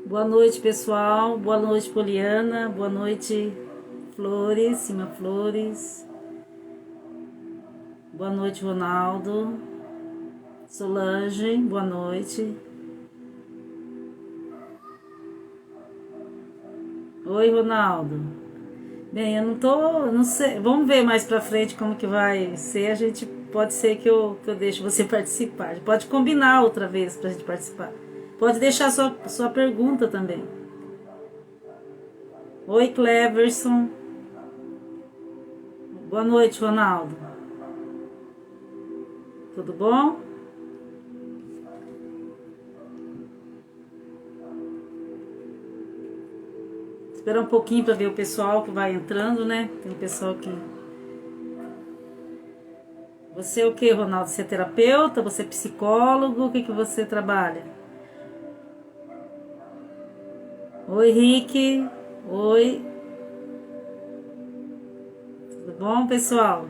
Boa noite, pessoal. Boa noite, Poliana. Boa noite, Flores, Cima Flores. Boa noite, Ronaldo. Solange, boa noite. Oi, Ronaldo. Bem, eu não sei, vamos ver mais pra frente como que vai ser. Pode ser que eu deixe você participar. Pode combinar outra vez pra gente participar. Pode deixar sua pergunta também. Oi, Cleverson. Boa noite, Ronaldo. Tudo bom? Esperar um pouquinho para ver o pessoal que vai entrando, né? Tem um pessoal que... Você é o que, Ronaldo? Você é terapeuta? Você é psicólogo? O que você trabalha? Oi, Rick. Oi. Tudo bom, pessoal?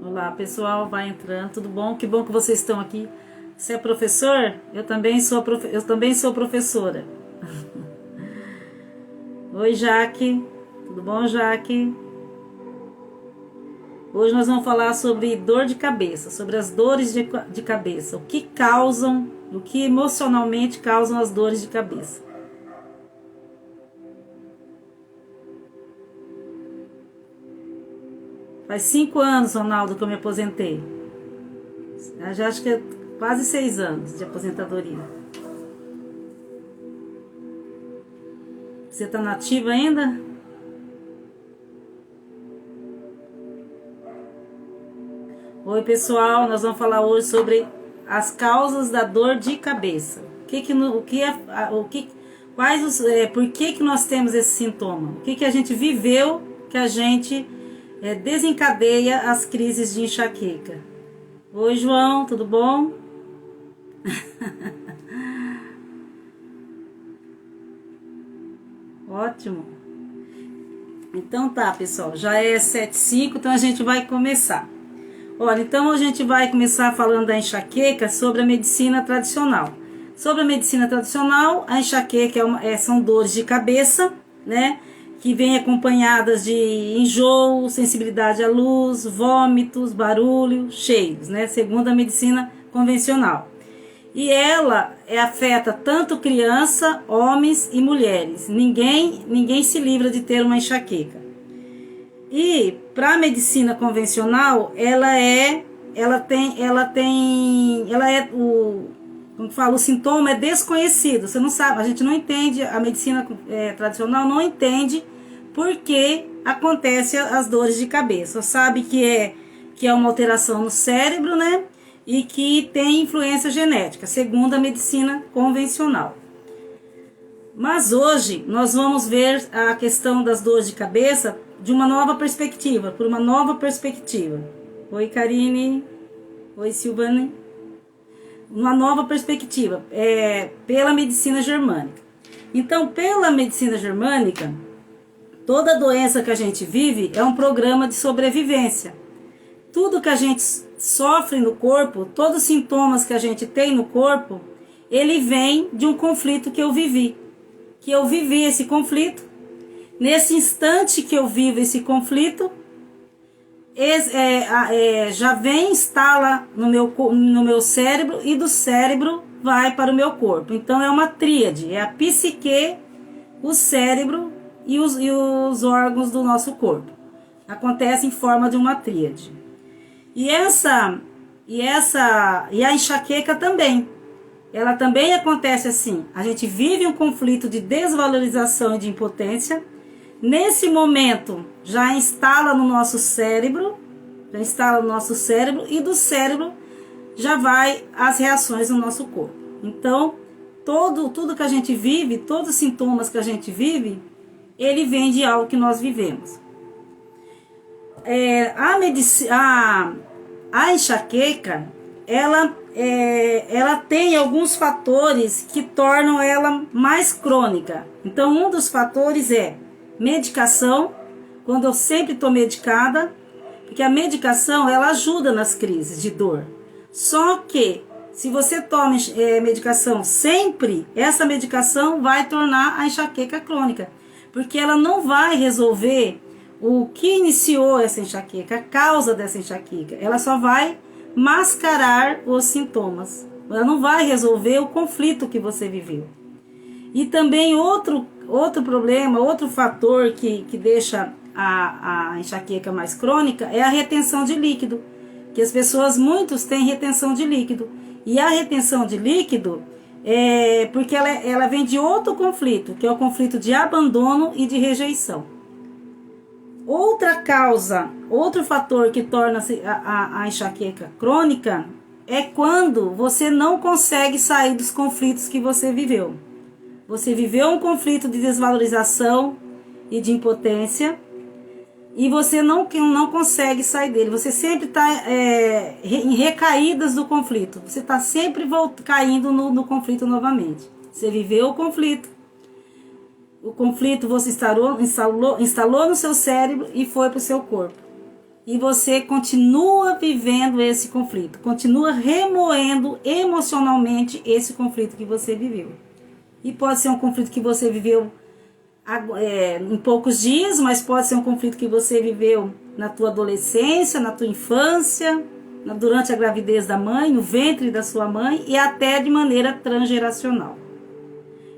Olá, pessoal. Vai entrando. Tudo bom? Que bom que vocês estão aqui. Você é professor? Eu também sou professora. Oi, Jaque. Tudo bom, Jaque? Hoje nós vamos falar sobre dor de cabeça, sobre as dores de cabeça, o que emocionalmente causam as dores de cabeça. Faz 5 anos, Ronaldo, que eu me aposentei. Eu já acho que é quase 6 anos de aposentadoria. Você está nativa ainda? Oi, pessoal, nós vamos falar hoje sobre as causas da dor de cabeça. Por que nós temos esse sintoma? O que a gente viveu que a gente desencadeia as crises de enxaqueca? Oi, João, tudo bom? Ótimo. Então tá, pessoal, já é 7h05, então a gente vai começar. Olha, então a gente vai começar falando da enxaqueca sobre a medicina tradicional. Sobre a medicina tradicional, a enxaqueca são dores de cabeça, né? Que vêm acompanhadas de enjoo, sensibilidade à luz, vômitos, barulho, cheiros, né? Segundo a medicina convencional. E ela afeta tanto criança, homens e mulheres. Ninguém se livra de ter uma enxaqueca. E para a medicina convencional, o sintoma é desconhecido. Você não sabe, a gente não entende, a medicina tradicional não entende por que acontece as dores de cabeça. Sabe que é uma alteração no cérebro, né? E que tem influência genética, segundo a medicina convencional. Mas hoje nós vamos ver a questão das dores de cabeça de uma nova perspectiva, por uma nova perspectiva. Oi, Karine. Oi, Silvane. Uma nova perspectiva, pela medicina germânica. Então, pela medicina germânica, toda doença que a gente vive é um programa de sobrevivência. Tudo que a gente sofre no corpo, todos os sintomas que a gente tem no corpo, ele vem de um conflito que eu vivi. Que eu vivi esse conflito. Nesse instante que eu vivo esse conflito, já vem, instala no meu cérebro e do cérebro vai para o meu corpo. Então é uma tríade, é a psique, o cérebro e os órgãos do nosso corpo. Acontece em forma de uma tríade. E a enxaqueca também. Ela também acontece assim. A gente vive um conflito de desvalorização e de impotência. Nesse momento, já instala no nosso cérebro e do cérebro já vai as reações no nosso corpo. Então, tudo que a gente vive, todos os sintomas que a gente vive, ele vem de algo que nós vivemos. A enxaqueca, ela tem alguns fatores que tornam ela mais crônica. Então, um dos fatores é medicação, quando eu sempre estou medicada, porque a medicação ela ajuda nas crises de dor. Só que, se você toma medicação sempre, essa medicação vai tornar a enxaqueca crônica, porque ela não vai resolver o que iniciou essa enxaqueca, a causa dessa enxaqueca. Ela só vai mascarar os sintomas. Ela não vai resolver o conflito que você viveu. E também outro problema, outro fator que deixa a enxaqueca mais crônica é a retenção de líquido. Que as pessoas, muitos têm retenção de líquido. E a retenção de líquido é porque ela vem de outro conflito, que é o conflito de abandono e de rejeição. Outra causa, outro fator que torna a enxaqueca crônica é quando você não consegue sair dos conflitos que você viveu. Você viveu um conflito de desvalorização e de impotência e você não consegue sair dele. Você sempre está em recaídas do conflito. Você está sempre caindo no conflito novamente. Você viveu o conflito. O conflito você instalou no seu cérebro e foi para o seu corpo. E você continua vivendo esse conflito. Continua remoendo emocionalmente esse conflito que você viveu. E pode ser um conflito que você viveu em poucos dias, mas pode ser um conflito que você viveu na tua adolescência, na tua infância, durante a gravidez da mãe, no ventre da sua mãe e até de maneira transgeracional.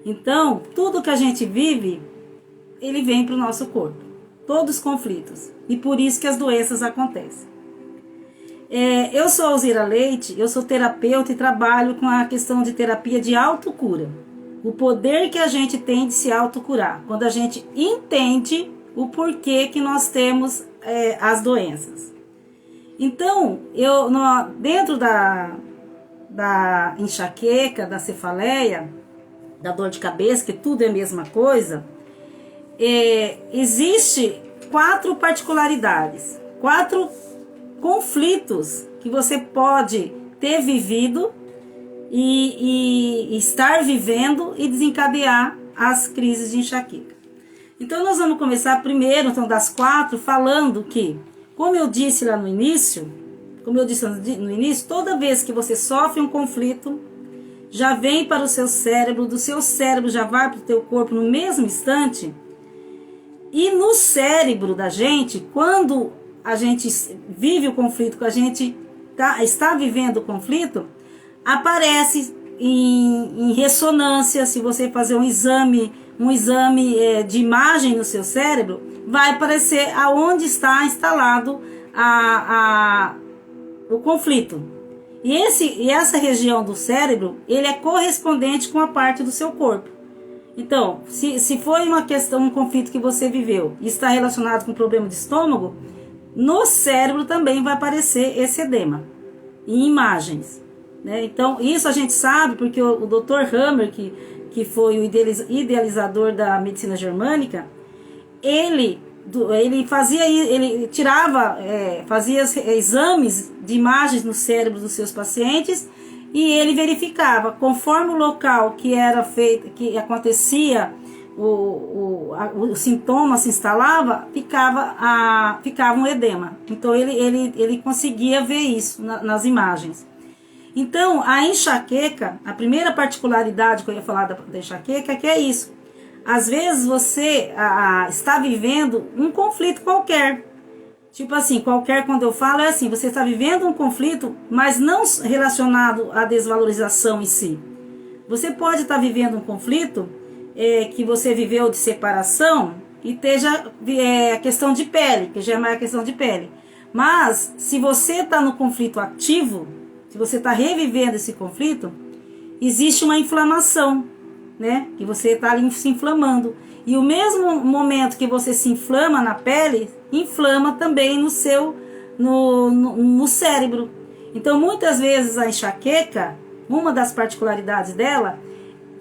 Então, tudo que a gente vive, ele vem para o nosso corpo. Todos os conflitos. E por isso que as doenças acontecem. Eu sou Alzira Leite, eu sou terapeuta e trabalho com a questão de terapia de autocura. O poder que a gente tem de se autocurar, quando a gente entende o porquê que nós temos as doenças. Então, dentro da enxaqueca, da cefaleia, da dor de cabeça, que tudo é a mesma coisa, existe 4 particularidades, 4 conflitos que você pode ter vivido e estar vivendo e desencadear as crises de enxaqueca. Então nós vamos começar primeiro, das 4, falando que, como eu disse no início, toda vez que você sofre um conflito, já vem para o seu cérebro, do seu cérebro já vai para o teu corpo no mesmo instante. E no cérebro da gente, quando a gente vive o conflito, que a gente está vivendo o conflito, aparece em ressonância. Se você fazer um exame de imagem no seu cérebro, vai aparecer aonde está instalado o conflito. E essa região do cérebro, ele é correspondente com a parte do seu corpo. Então, se foi um conflito que você viveu e está relacionado com problema de estômago, no cérebro também vai aparecer esse edema, em imagens. Né? Então, isso a gente sabe porque o Dr. Hammer, que foi o idealizador da medicina germânica, ele fazia exames de imagens no cérebro dos seus pacientes e ele verificava, conforme o local que era feito, que acontecia, o sintoma se instalava, ficava um edema. Então ele conseguia ver isso nas imagens. Então a enxaqueca, a primeira particularidade que eu ia falar da enxaqueca, que é isso. Às vezes você está vivendo um conflito qualquer. Tipo assim, qualquer, quando eu falo, é assim, você está vivendo um conflito, mas não relacionado à desvalorização em si. Você pode estar vivendo um conflito que você viveu de separação e esteja a questão de pele, que já é mais a questão de pele. Mas, se você está no conflito ativo, se você está revivendo esse conflito, existe uma inflamação, né? Que você está ali se inflamando. E o mesmo momento que você se inflama na pele, inflama também no cérebro. Então, muitas vezes a enxaqueca, uma das particularidades dela,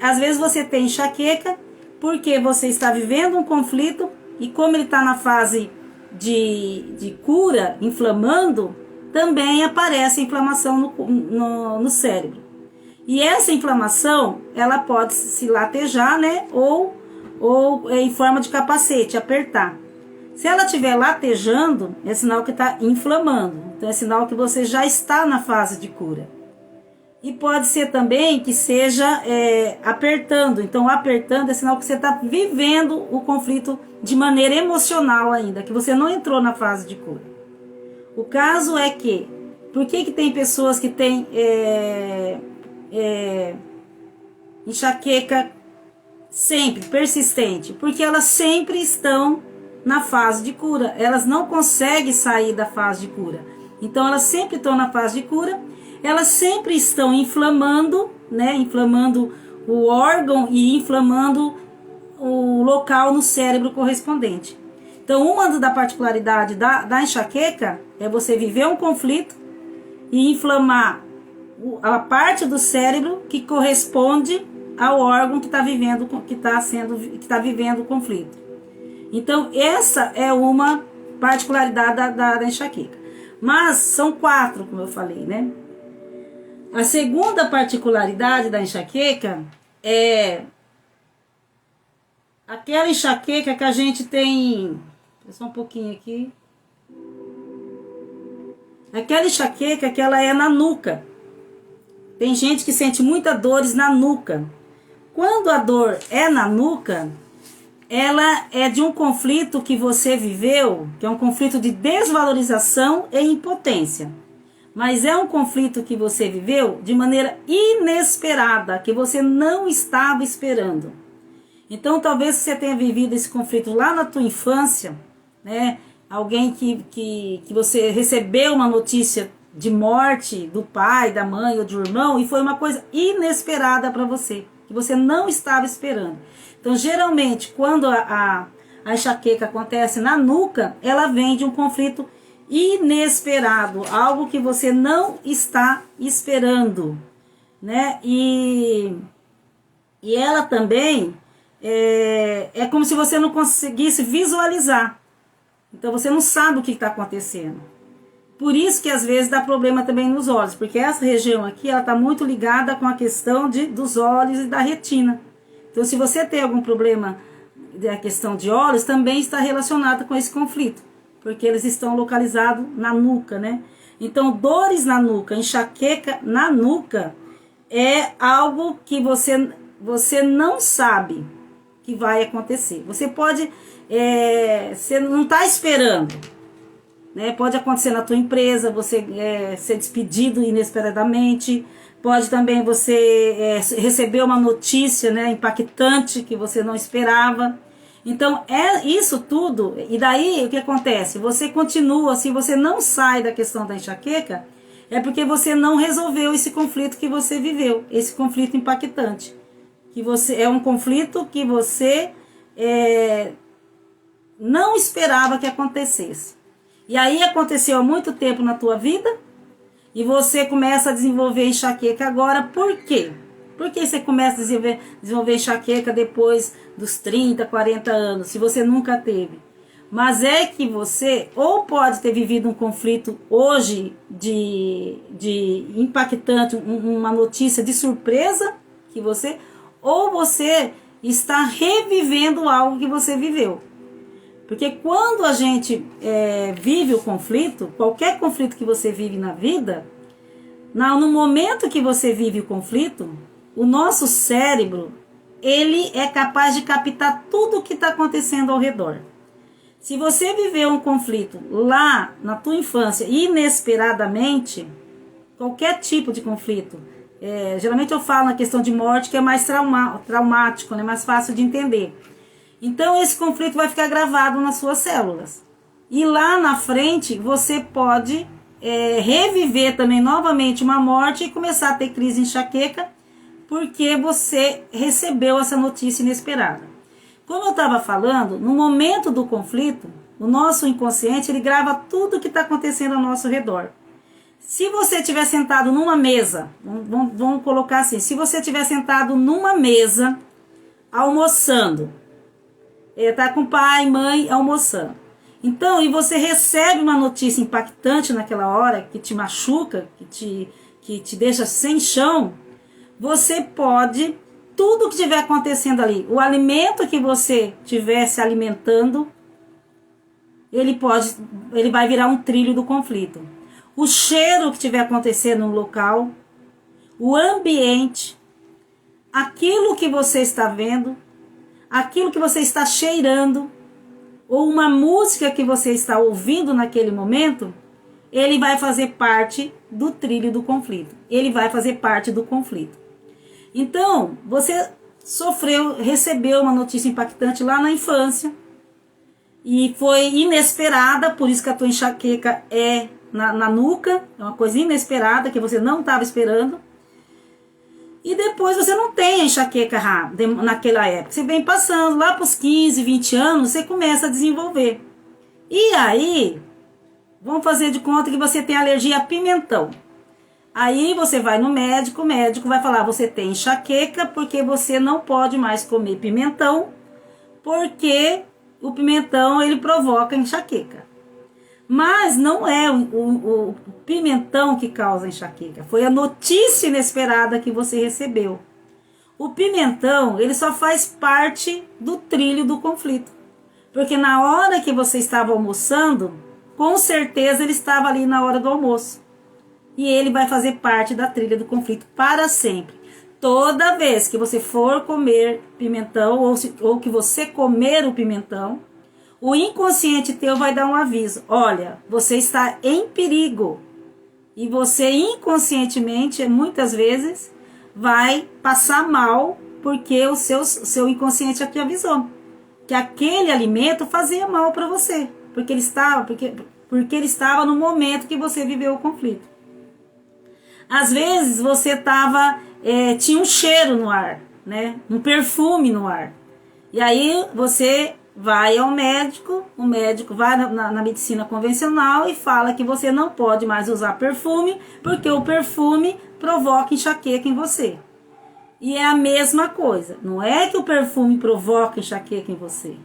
às vezes você tem enxaqueca porque você está vivendo um conflito e como ele está na fase de cura, inflamando, também aparece a inflamação no cérebro. E essa inflamação, ela pode se latejar, né? Ou em forma de capacete, apertar. Se ela estiver latejando, é sinal que está inflamando. Então é sinal que você já está na fase de cura. E pode ser também que seja apertando. Então apertando é sinal que você está vivendo o conflito de maneira emocional ainda, que você não entrou na fase de cura. O caso é que, por que tem pessoas que têm enxaqueca sempre, persistente? Porque elas sempre estão na fase de cura, elas não conseguem sair da fase de cura. Então elas sempre estão na fase de cura, elas sempre estão inflamando, né? Inflamando o órgão e inflamando o local no cérebro correspondente. Então uma da particularidade da enxaqueca é você viver um conflito e inflamar a parte do cérebro que corresponde ao órgão que está vivendo, que está vivendo o conflito. Então, essa é uma particularidade da enxaqueca. Mas são 4, como eu falei, né? A segunda particularidade da enxaqueca é aquela enxaqueca que a gente tem... Só um pouquinho aqui. Aquela enxaqueca que ela é na nuca. Tem gente que sente muitas dores na nuca. Quando a dor é na nuca, ela é de um conflito que você viveu, que é um conflito de desvalorização e impotência. Mas é um conflito que você viveu de maneira inesperada, que você não estava esperando. Então, talvez você tenha vivido esse conflito lá na tua infância, né? Alguém que você recebeu uma notícia de morte do pai, da mãe ou do irmão, e foi uma coisa inesperada para você, que você não estava esperando. Então, geralmente, quando a enxaqueca acontece na nuca, ela vem de um conflito inesperado, algo que você não está esperando, né? E ela também é como se você não conseguisse visualizar. Então, você não sabe o que está acontecendo. Por isso que às vezes dá problema também nos olhos, porque essa região aqui ela está muito ligada com a questão dos olhos e da retina. Então, se você tem algum problema da questão de olhos, também está relacionado com esse conflito, porque eles estão localizados na nuca, né? Então, dores na nuca, enxaqueca na nuca, é algo que você não sabe que vai acontecer. Você pode, você não está esperando, né? Pode acontecer na tua empresa, você ser despedido inesperadamente. Pode também você receber uma notícia, né, impactante que você não esperava. Então, isso tudo. E daí, o que acontece? Você continua, se você não sai da questão da enxaqueca, é porque você não resolveu esse conflito que você viveu, esse conflito impactante. É um conflito que você não esperava que acontecesse. E aí aconteceu há muito tempo na tua vida, e você começa a desenvolver enxaqueca agora. Por quê? Por que você começa a desenvolver enxaqueca depois dos 30, 40 anos, se você nunca teve? Mas é que você ou pode ter vivido um conflito hoje de impactante, uma notícia de surpresa, ou você está revivendo algo que você viveu. Porque quando a gente vive o conflito, qualquer conflito que você vive na vida, no momento que você vive o conflito, o nosso cérebro, ele é capaz de captar tudo o que está acontecendo ao redor. Se você viveu um conflito lá na tua infância, inesperadamente, qualquer tipo de conflito, geralmente eu falo na questão de morte, que é mais traumático, né, mais fácil de entender. Então, esse conflito vai ficar gravado nas suas células. E lá na frente, você pode reviver também novamente uma morte e começar a ter crise de enxaqueca, porque você recebeu essa notícia inesperada. Como eu estava falando, no momento do conflito, o nosso inconsciente ele grava tudo que está acontecendo ao nosso redor. Se você estiver sentado numa mesa, vamos colocar assim, se você estiver sentado numa mesa, almoçando, tá com pai, mãe, almoçando. Então, e você recebe uma notícia impactante naquela hora, que te machuca, que te deixa sem chão, você pode, tudo que estiver acontecendo ali, o alimento que você estiver se alimentando, ele vai virar um trilho do conflito. O cheiro que estiver acontecendo no local, o ambiente, aquilo que você está vendo, aquilo que você está cheirando, ou uma música que você está ouvindo naquele momento, ele vai fazer parte do trilho do conflito. Ele vai fazer parte do conflito. Então, você recebeu uma notícia impactante lá na infância, e foi inesperada, por isso que a tua enxaqueca é na nuca, é uma coisa inesperada que você não estava esperando. E depois você não tem a enxaqueca naquela época. Você vem passando lá para os 15, 20 anos, você começa a desenvolver. E aí, vamos fazer de conta que você tem alergia a pimentão. Aí você vai no médico, o médico vai falar, você tem enxaqueca porque você não pode mais comer pimentão, porque o pimentão ele provoca enxaqueca. Mas não é o pimentão que causa enxaqueca, foi a notícia inesperada que você recebeu. O pimentão, ele só faz parte do trilho do conflito. Porque na hora que você estava almoçando, com certeza ele estava ali na hora do almoço. E ele vai fazer parte da trilha do conflito para sempre. Toda vez que você for comer pimentão, ou que você comer o pimentão, o inconsciente teu vai dar um aviso. Olha, você está em perigo. E você inconscientemente, muitas vezes, vai passar mal, porque o seu inconsciente te avisou que aquele alimento fazia mal para você. Porque ele estava no momento que você viveu o conflito. Às vezes você tinha um cheiro no ar, né? Um perfume no ar. E aí você vai ao médico, o médico vai na medicina convencional e fala que você não pode mais usar perfume, porque o perfume provoca enxaqueca em você. E é a mesma coisa, não é que o perfume provoca enxaqueca em você,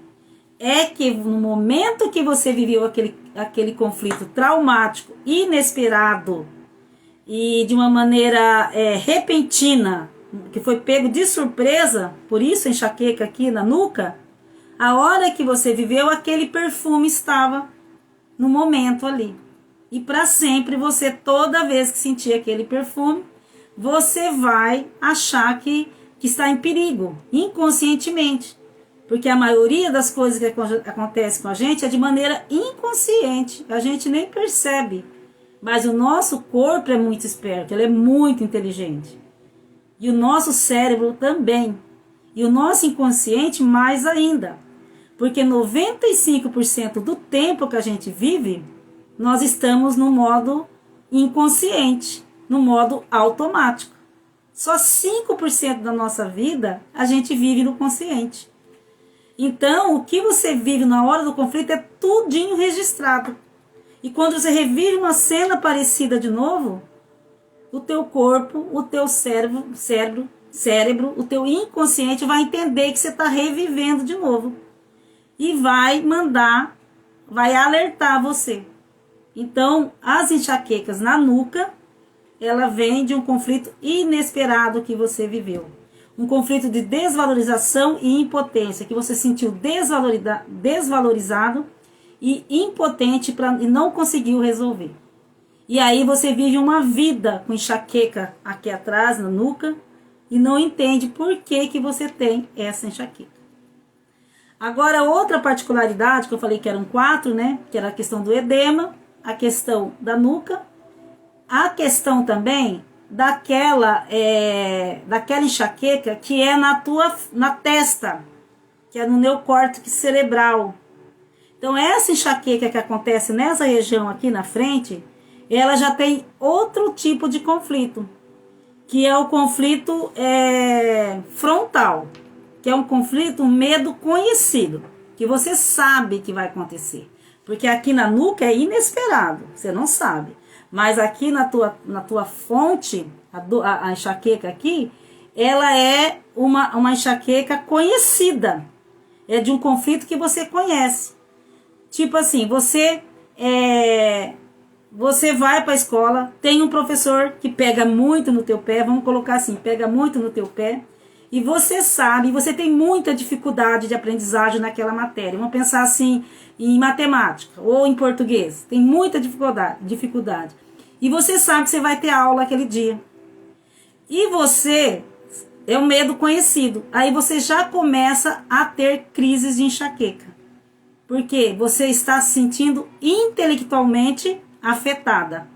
é que no momento que você viveu aquele conflito traumático, inesperado e de uma maneira repentina, que foi pego de surpresa, por isso a enxaqueca aqui na nuca, a hora que você viveu, aquele perfume estava no momento ali. E para sempre, você, toda vez que sentir aquele perfume, você vai achar que está em perigo, inconscientemente. Porque a maioria das coisas que acontecem com a gente é de maneira inconsciente. A gente nem percebe. Mas o nosso corpo é muito esperto, ele é muito inteligente. E o nosso cérebro também. E o nosso inconsciente mais ainda. Porque 95% do tempo que a gente vive, nós estamos no modo inconsciente, no modo automático. Só 5% da nossa vida a gente vive no consciente. Então, o que você vive na hora do conflito é tudinho registrado. E quando você revive uma cena parecida de novo, o teu corpo, o teu cérebro, o teu inconsciente vai entender que você está revivendo de novo. E vai alertar você. Então, as enxaquecas na nuca, ela vem de um conflito inesperado que você viveu. Um conflito de desvalorização e impotência, que você sentiu desvalorizado e impotente e não conseguiu resolver. E aí você vive uma vida com enxaqueca aqui atrás, na nuca, e não entende por que você tem essa enxaqueca. Agora, outra particularidade, que eu falei que eram 4, né? Que era a questão do edema, a questão da nuca, a questão também daquela enxaqueca que é na testa, que é no neocórtex cerebral. Então, essa enxaqueca que acontece nessa região aqui na frente, ela já tem outro tipo de conflito, que é o conflito frontal, que é um conflito, um medo conhecido, que você sabe que vai acontecer. Porque aqui na nuca é inesperado, você não sabe. Mas aqui na tua fonte, a enxaqueca aqui, ela é uma enxaqueca conhecida. É de um conflito que você conhece. Tipo assim, você vai para a escola, tem um professor que pega muito no teu pé, vamos colocar assim, pega muito no teu pé, e você sabe, você tem muita dificuldade de aprendizagem naquela matéria. Vamos pensar assim em matemática ou em português. Tem muita dificuldade. E você sabe que você vai ter aula aquele dia. E você é um medo conhecido. Aí você já começa a ter crises de enxaqueca. Porque você está se sentindo intelectualmente afetada.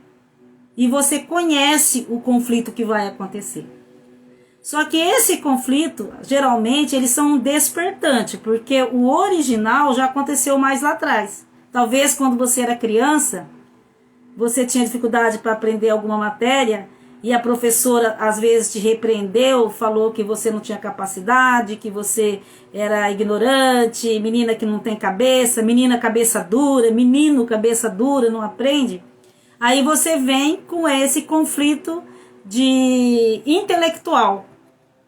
E você conhece o conflito que vai acontecer. Só que esse conflito, geralmente, eles são um despertante, porque o original já aconteceu mais lá atrás. Talvez quando você era criança, você tinha dificuldade para aprender alguma matéria e a professora às vezes te repreendeu, falou que você não tinha capacidade, que você era ignorante, menina que não tem cabeça, menina cabeça dura, menino cabeça dura, não aprende. Aí você vem com esse conflito de intelectual.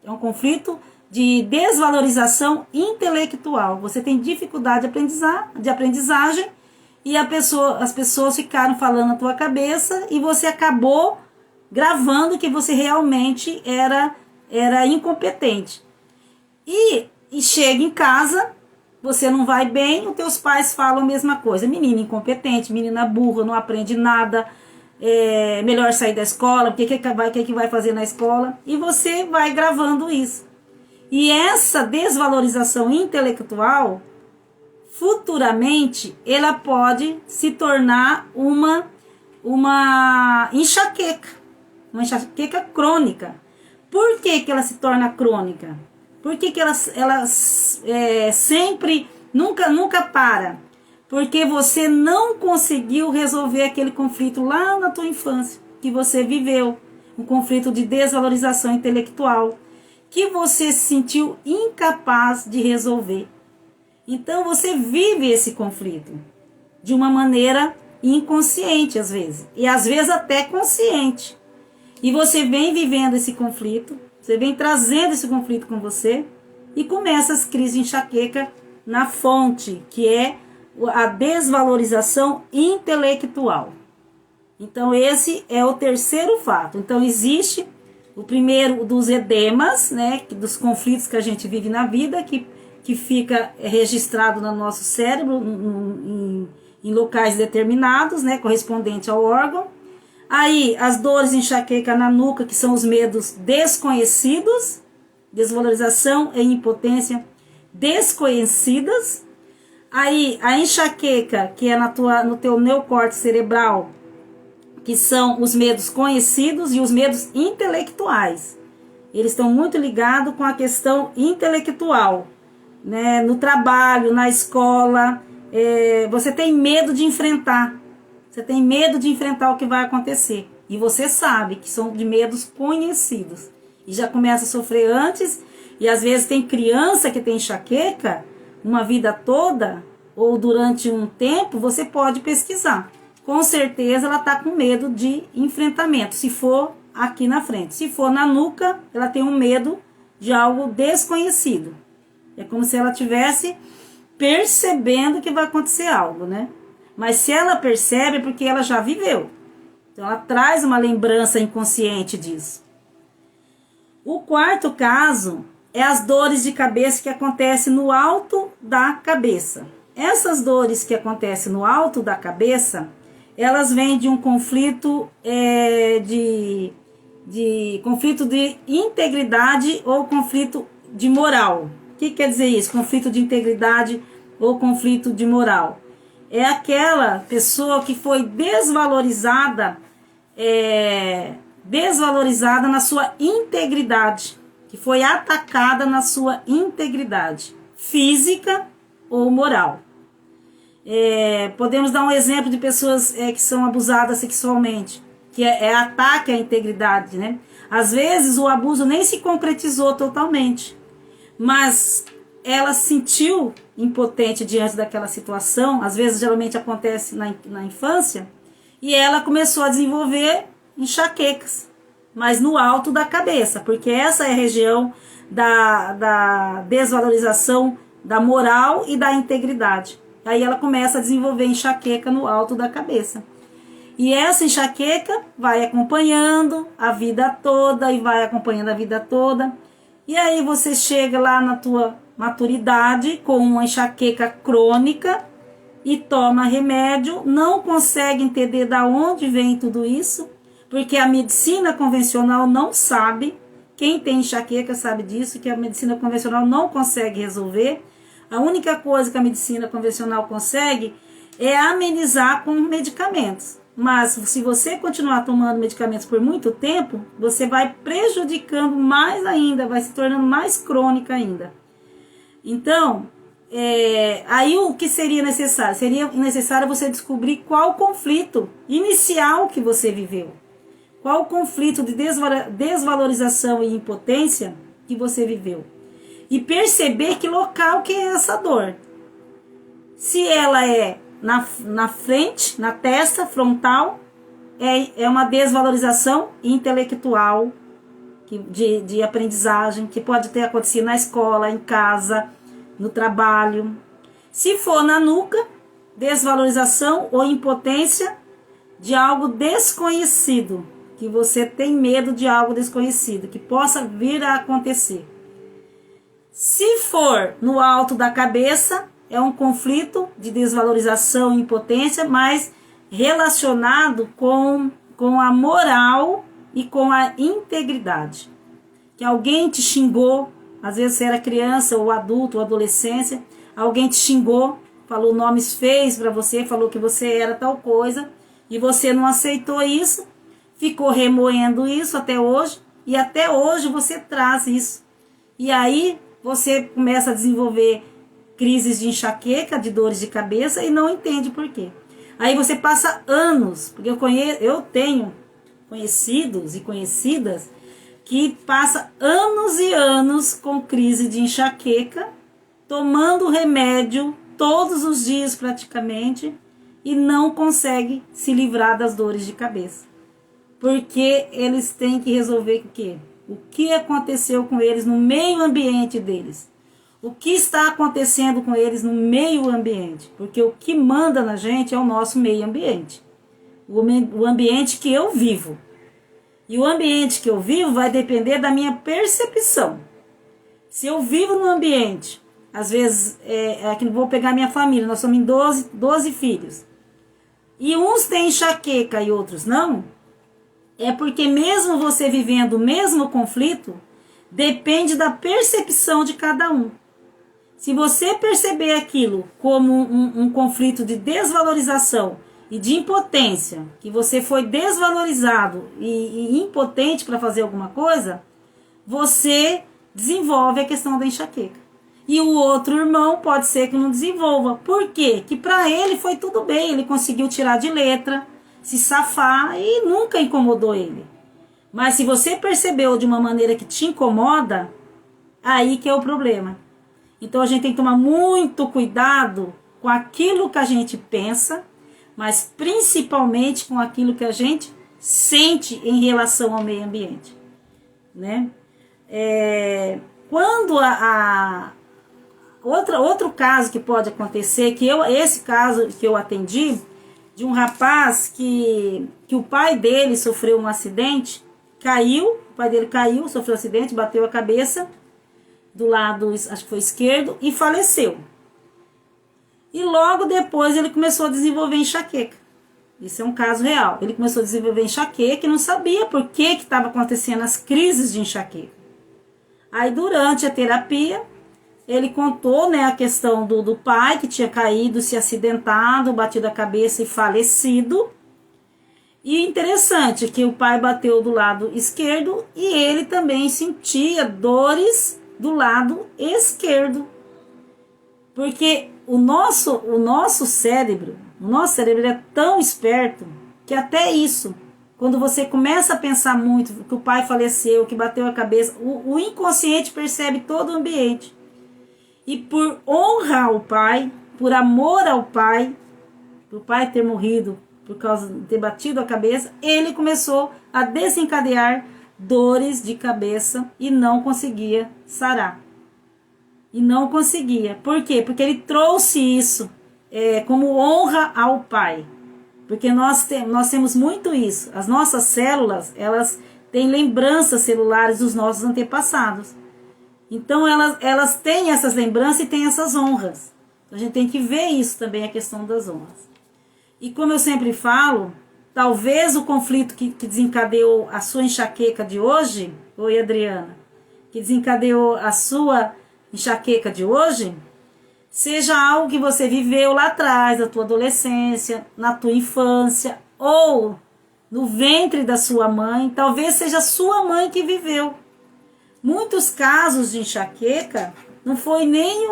É um conflito de desvalorização intelectual. Você tem dificuldade de aprendizagem e as pessoas ficaram falando na tua cabeça e você acabou gravando que você realmente era incompetente. E chega em casa, você não vai bem, os teus pais falam a mesma coisa. Menina incompetente, menina burra, não aprende nada, é melhor sair da escola, o que vai fazer na escola? E você vai gravando isso. E essa desvalorização intelectual, futuramente, ela pode se tornar uma enxaqueca crônica. Por que ela se torna crônica? Por que ela sempre, nunca para? Porque você não conseguiu resolver aquele conflito lá na tua infância, que você viveu, um conflito de desvalorização intelectual, que você se sentiu incapaz de resolver. Então você vive esse conflito de uma maneira inconsciente às vezes, e às vezes até consciente. E você vem vivendo esse conflito, você vem trazendo esse conflito com você, e começa as crises de enxaqueca na fonte, que é a desvalorização intelectual. Então esse é o terceiro fato. Então existe o primeiro dos edemas, né, dos conflitos que a gente vive na vida, que fica registrado no nosso cérebro em locais determinados, né, correspondente ao órgão. Aí as dores de enxaqueca na nuca, que são os medos desconhecidos, desvalorização e impotência desconhecidas. Aí a enxaqueca, que é no teu neocórtex cerebral, que são os medos conhecidos e os medos intelectuais. Eles estão muito ligados com a questão intelectual, né? No trabalho, na escola, você tem medo de enfrentar. Você tem medo de enfrentar o que vai acontecer. E você sabe que são de medos conhecidos. E já começa a sofrer antes. E às vezes tem criança que tem enxaqueca uma vida toda, ou durante um tempo, você pode pesquisar. Com certeza ela está com medo de enfrentamento, se for aqui na frente. Se for na nuca, ela tem um medo de algo desconhecido. É como se ela estivesse percebendo que vai acontecer algo, né? Mas se ela percebe, é porque ela já viveu. Então ela traz uma lembrança inconsciente disso. O quarto caso é as dores de cabeça que acontecem no alto da cabeça. Essas dores que acontecem no alto da cabeça, elas vêm de um conflito conflito de integridade ou conflito de moral. O que quer dizer isso? Conflito de integridade ou conflito de moral. É aquela pessoa que foi desvalorizada na sua integridade, que foi atacada na sua integridade física ou moral. Podemos dar um exemplo de pessoas que são abusadas sexualmente, que é ataque à integridade, né? Às vezes o abuso nem se concretizou totalmente, mas ela se sentiu impotente diante daquela situação. Às vezes, geralmente acontece na infância, e ela começou a desenvolver enxaquecas, mas no alto da cabeça, porque essa é a região da desvalorização da moral e da integridade. Aí ela começa a desenvolver enxaqueca no alto da cabeça. E essa enxaqueca vai acompanhando a vida toda, E aí você chega lá na tua maturidade com uma enxaqueca crônica e toma remédio, não consegue entender da onde vem tudo isso, porque a medicina convencional não sabe. Quem tem enxaqueca sabe disso, que a medicina convencional não consegue resolver. A única coisa que a medicina convencional consegue é amenizar com medicamentos. Mas se você continuar tomando medicamentos por muito tempo, você vai prejudicando mais ainda, vai se tornando mais crônica ainda. Então, aí o que seria necessário? Seria necessário você descobrir qual o conflito inicial que você viveu. Qual o conflito de desvalorização e impotência que você viveu. E perceber que local que é essa dor. Se ela é na frente, na testa, frontal, é uma desvalorização intelectual de aprendizagem, que pode ter acontecido na escola, em casa, no trabalho. Se for na nuca, desvalorização ou impotência de algo desconhecido, que você tem medo de algo desconhecido, que possa vir a acontecer. Se for no alto da cabeça, é um conflito de desvalorização e impotência, mas relacionado com a moral e com a integridade. Que alguém te xingou, às vezes você era criança ou adulto ou adolescência, alguém te xingou, falou nomes feios para você, falou que você era tal coisa, e você não aceitou isso, ficou remoendo isso até hoje, e até hoje você traz isso. E aí você começa a desenvolver crises de enxaqueca, de dores de cabeça e não entende por quê. Aí você passa anos, porque eu tenho conhecidos e conhecidas que passa anos e anos com crise de enxaqueca, tomando remédio todos os dias praticamente e não consegue se livrar das dores de cabeça. Porque eles têm que resolver o quê? O que aconteceu com eles no meio ambiente deles. O que está acontecendo com eles no meio ambiente? Porque o que manda na gente é o nosso meio ambiente. O ambiente que eu vivo. E o ambiente que eu vivo vai depender da minha percepção. Se eu vivo num ambiente, às vezes, aqui vou pegar minha família, nós somos em 12 filhos. E uns têm enxaqueca e outros não. É porque mesmo você vivendo o mesmo conflito, depende da percepção de cada um. Se você perceber aquilo como um conflito de desvalorização e de impotência, que você foi desvalorizado e impotente para fazer alguma coisa, você desenvolve a questão da enxaqueca. E o outro irmão pode ser que não desenvolva. Por quê? Que para ele foi tudo bem, ele conseguiu tirar de letra, se safar e nunca incomodou ele. Mas se você percebeu de uma maneira que te incomoda, aí que é o problema. Então a gente tem que tomar muito cuidado com aquilo que a gente pensa, mas principalmente com aquilo que a gente sente em relação ao meio ambiente, né? Quando outro caso que pode acontecer, esse caso que eu atendi, de um rapaz que o pai dele sofreu um acidente, o pai dele caiu, sofreu um acidente, bateu a cabeça do lado, acho que foi esquerdo, e faleceu. E logo depois ele começou a desenvolver enxaqueca. Isso é um caso real. Ele começou a desenvolver enxaqueca e não sabia por que estava acontecendo as crises de enxaqueca. Aí durante a terapia, ele contou, né, a questão do pai que tinha caído, se acidentado, batido a cabeça e falecido. E interessante que o pai bateu do lado esquerdo e ele também sentia dores do lado esquerdo. Porque o nosso cérebro é tão esperto que até isso, quando você começa a pensar muito que o pai faleceu, que bateu a cabeça, o inconsciente percebe todo o ambiente. E por honra ao pai, por amor ao pai, por o pai ter morrido por causa de ter batido a cabeça, ele começou a desencadear dores de cabeça e não conseguia sarar. E não conseguia. Por quê? Porque ele trouxe isso como honra ao pai. Porque nós temos muito isso. As nossas células, elas têm lembranças celulares dos nossos antepassados. Então elas têm essas lembranças e têm essas honras. Então, a gente tem que ver isso também, a questão das honras. E como eu sempre falo, talvez o conflito que desencadeou a sua enxaqueca de hoje, oi Adriana, que desencadeou a sua enxaqueca de hoje, seja algo que você viveu lá atrás, na tua adolescência, na tua infância, ou no ventre da sua mãe, talvez seja a sua mãe que viveu. Muitos casos de enxaqueca não foi nem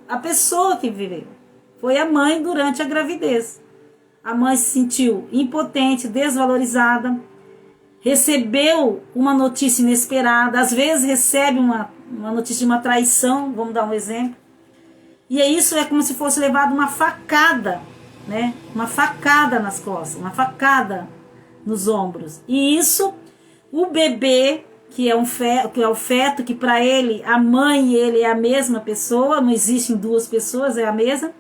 a pessoa que viveu, foi a mãe durante a gravidez. A mãe se sentiu impotente, desvalorizada, recebeu uma notícia inesperada, às vezes recebe uma notícia de uma traição, vamos dar um exemplo, e isso é como se fosse levado uma facada, né? Uma facada nas costas, uma facada nos ombros. E isso, o bebê, que é o feto, que para ele, a mãe e ele é a mesma pessoa, não existem duas pessoas, é a mesma,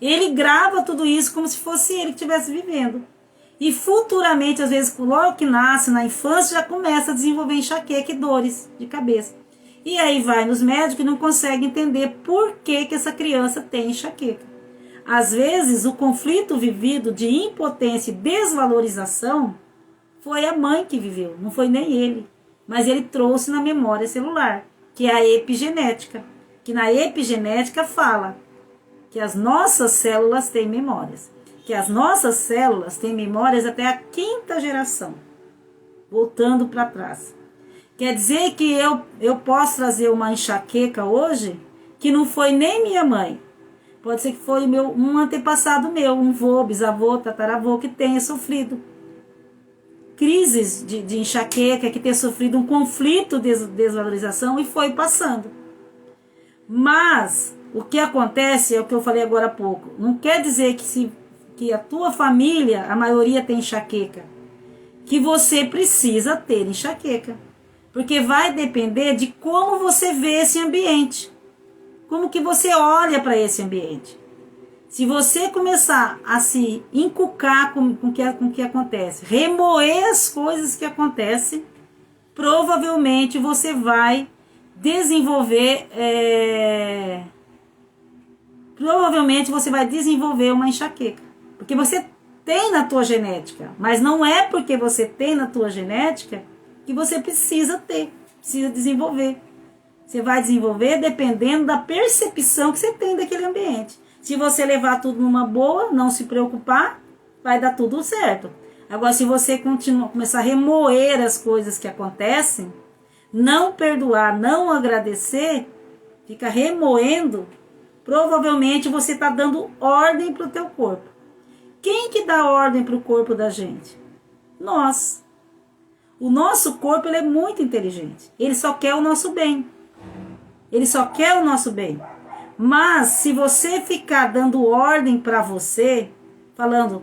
ele grava tudo isso como se fosse ele que estivesse vivendo. E futuramente, às vezes, logo que nasce, na infância, já começa a desenvolver enxaqueca e dores de cabeça. E aí vai nos médicos e não consegue entender por que essa criança tem enxaqueca. Às vezes, o conflito vivido de impotência e desvalorização foi a mãe que viveu, não foi nem ele. Mas ele trouxe na memória celular, que é a epigenética. Que na epigenética fala que as nossas células têm memórias. Que as nossas células têm memórias até a 5ª geração. Voltando para trás. Quer dizer que eu posso trazer uma enxaqueca hoje que não foi nem minha mãe. Pode ser que foi um antepassado meu, um vô, bisavô, tataravô, que tenha sofrido crises de enxaqueca, que tenha sofrido um conflito de desvalorização e foi passando. Mas o que acontece é o que eu falei agora há pouco. Não quer dizer que a tua família, a maioria tem enxaqueca, que você precisa ter enxaqueca. Porque vai depender de como você vê esse ambiente. Como que você olha para esse ambiente. Se você começar a se encucar com o que acontece, remoer as coisas que acontecem, provavelmente você vai desenvolver uma enxaqueca. Porque você tem na tua genética, mas não é porque você tem na tua genética que você precisa desenvolver. Você vai desenvolver dependendo da percepção que você tem daquele ambiente. Se você levar tudo numa boa, não se preocupar, vai dar tudo certo. Agora, se você começar a remoer as coisas que acontecem, não perdoar, não agradecer, fica remoendo, provavelmente você está dando ordem para o teu corpo. Quem que dá ordem para o corpo da gente? Nós. O nosso corpo ele é muito inteligente. Ele só quer o nosso bem. Ele só quer o nosso bem. Mas se você ficar dando ordem para você, falando,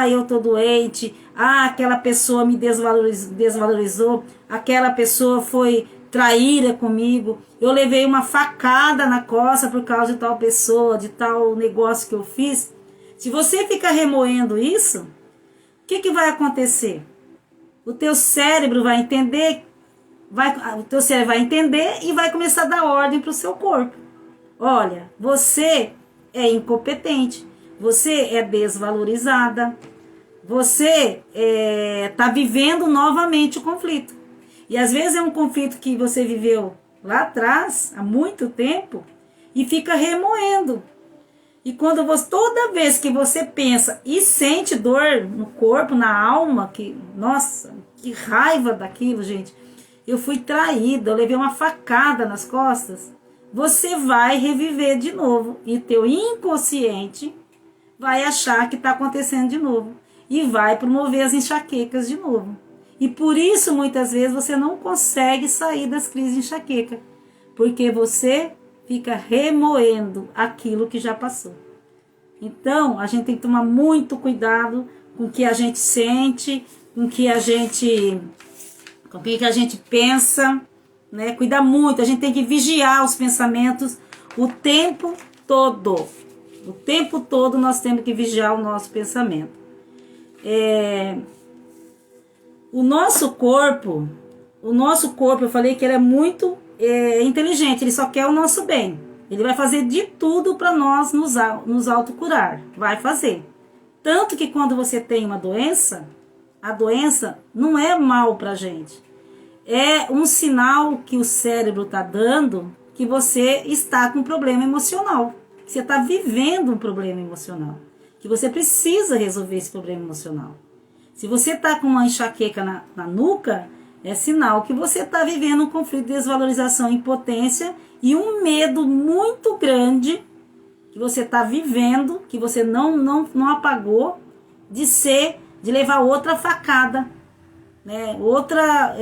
eu tô doente, aquela pessoa me desvalorizou, aquela pessoa foi traíra comigo, eu levei uma facada na costa por causa de tal pessoa, de tal negócio que eu fiz. Se você ficar remoendo isso, o que vai acontecer? O teu cérebro vai entender, e vai começar a dar ordem para o seu corpo. Olha, você é incompetente, você é desvalorizada, você está vivendo novamente o conflito. E às vezes é um conflito que você viveu lá atrás, há muito tempo, e fica remoendo. E toda vez que você pensa e sente dor no corpo, na alma, nossa, que raiva daquilo, gente. Eu fui traída, eu levei uma facada nas costas. Você vai reviver de novo. E teu inconsciente vai achar que está acontecendo de novo. E vai promover as enxaquecas de novo. E por isso, muitas vezes, você não consegue sair das crises de enxaqueca. Porque você fica remoendo aquilo que já passou. Então, a gente tem que tomar muito cuidado com o que a gente sente, com o que a gente pensa, né? Cuidar muito, a gente tem que vigiar os pensamentos o tempo todo. O tempo todo nós temos que vigiar o nosso pensamento. O nosso corpo, eu falei que ele é muito é inteligente, ele só quer o nosso bem. Ele vai fazer de tudo para nós nos autocurar. Vai fazer. Tanto que quando você tem uma doença, a doença não é mal para a gente. É um sinal que o cérebro está dando que você está com um problema emocional. Que você está vivendo um problema emocional. Que você precisa resolver esse problema emocional. Se você está com uma enxaqueca na nuca, é sinal que você está vivendo um conflito de desvalorização, impotência e um medo muito grande que você está vivendo, que você não apagou, de levar outra facada, né? Outra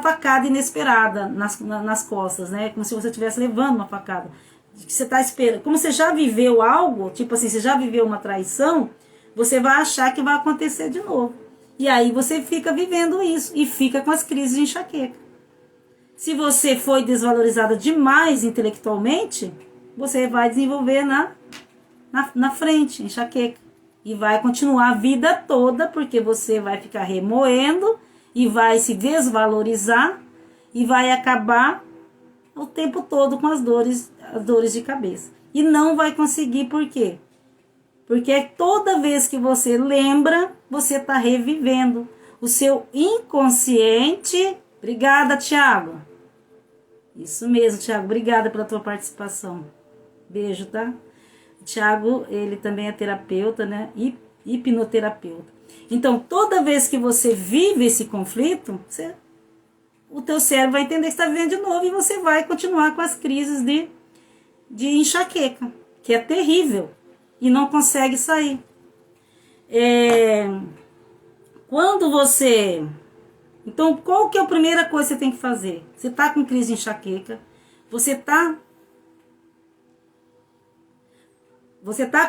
facada inesperada nas costas, né? Como se você estivesse levando uma facada. Que você está esperando. Como você já viveu algo, tipo assim, você já viveu uma traição, você vai achar que vai acontecer de novo. E aí você fica vivendo isso e fica com as crises de enxaqueca. Se você foi desvalorizada demais intelectualmente, você vai desenvolver na frente, enxaqueca. E vai continuar a vida toda, porque você vai ficar remoendo e vai se desvalorizar e vai acabar o tempo todo com as dores de cabeça. E não vai conseguir, por quê? Porque toda vez que você lembra, você está revivendo o seu inconsciente. Obrigada, Tiago. Isso mesmo, Tiago. Obrigada pela tua participação. Beijo, tá? Tiago, ele também é terapeuta, né? Hipnoterapeuta. Então, toda vez que você vive esse conflito, o teu cérebro vai entender que está vivendo de novo e você vai continuar com as crises de enxaqueca, que é terrível e não consegue sair. Quando você... Então, qual que é a primeira coisa que você tem que fazer? Você está com crise de enxaqueca, você está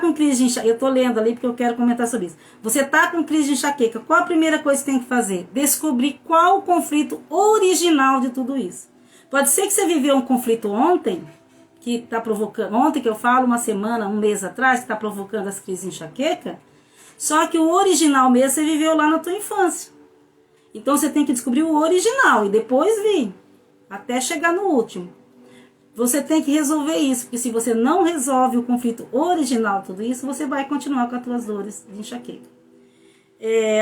com crise de enxaqueca, eu estou lendo ali porque eu quero comentar sobre isso. Você está com crise de enxaqueca, qual a primeira coisa que você tem que fazer? Descobrir qual o conflito original de tudo isso. Pode ser que você viveu um conflito ontem, que está provocando, ontem que eu falo, uma semana, um mês atrás, que está provocando as crises de enxaqueca, só que o original mesmo você viveu lá na tua infância. Então você tem que descobrir o original e depois vir, até chegar no último. Você tem que resolver isso, porque se você não resolve o conflito original, tudo isso, você vai continuar com as tuas dores de enxaqueca.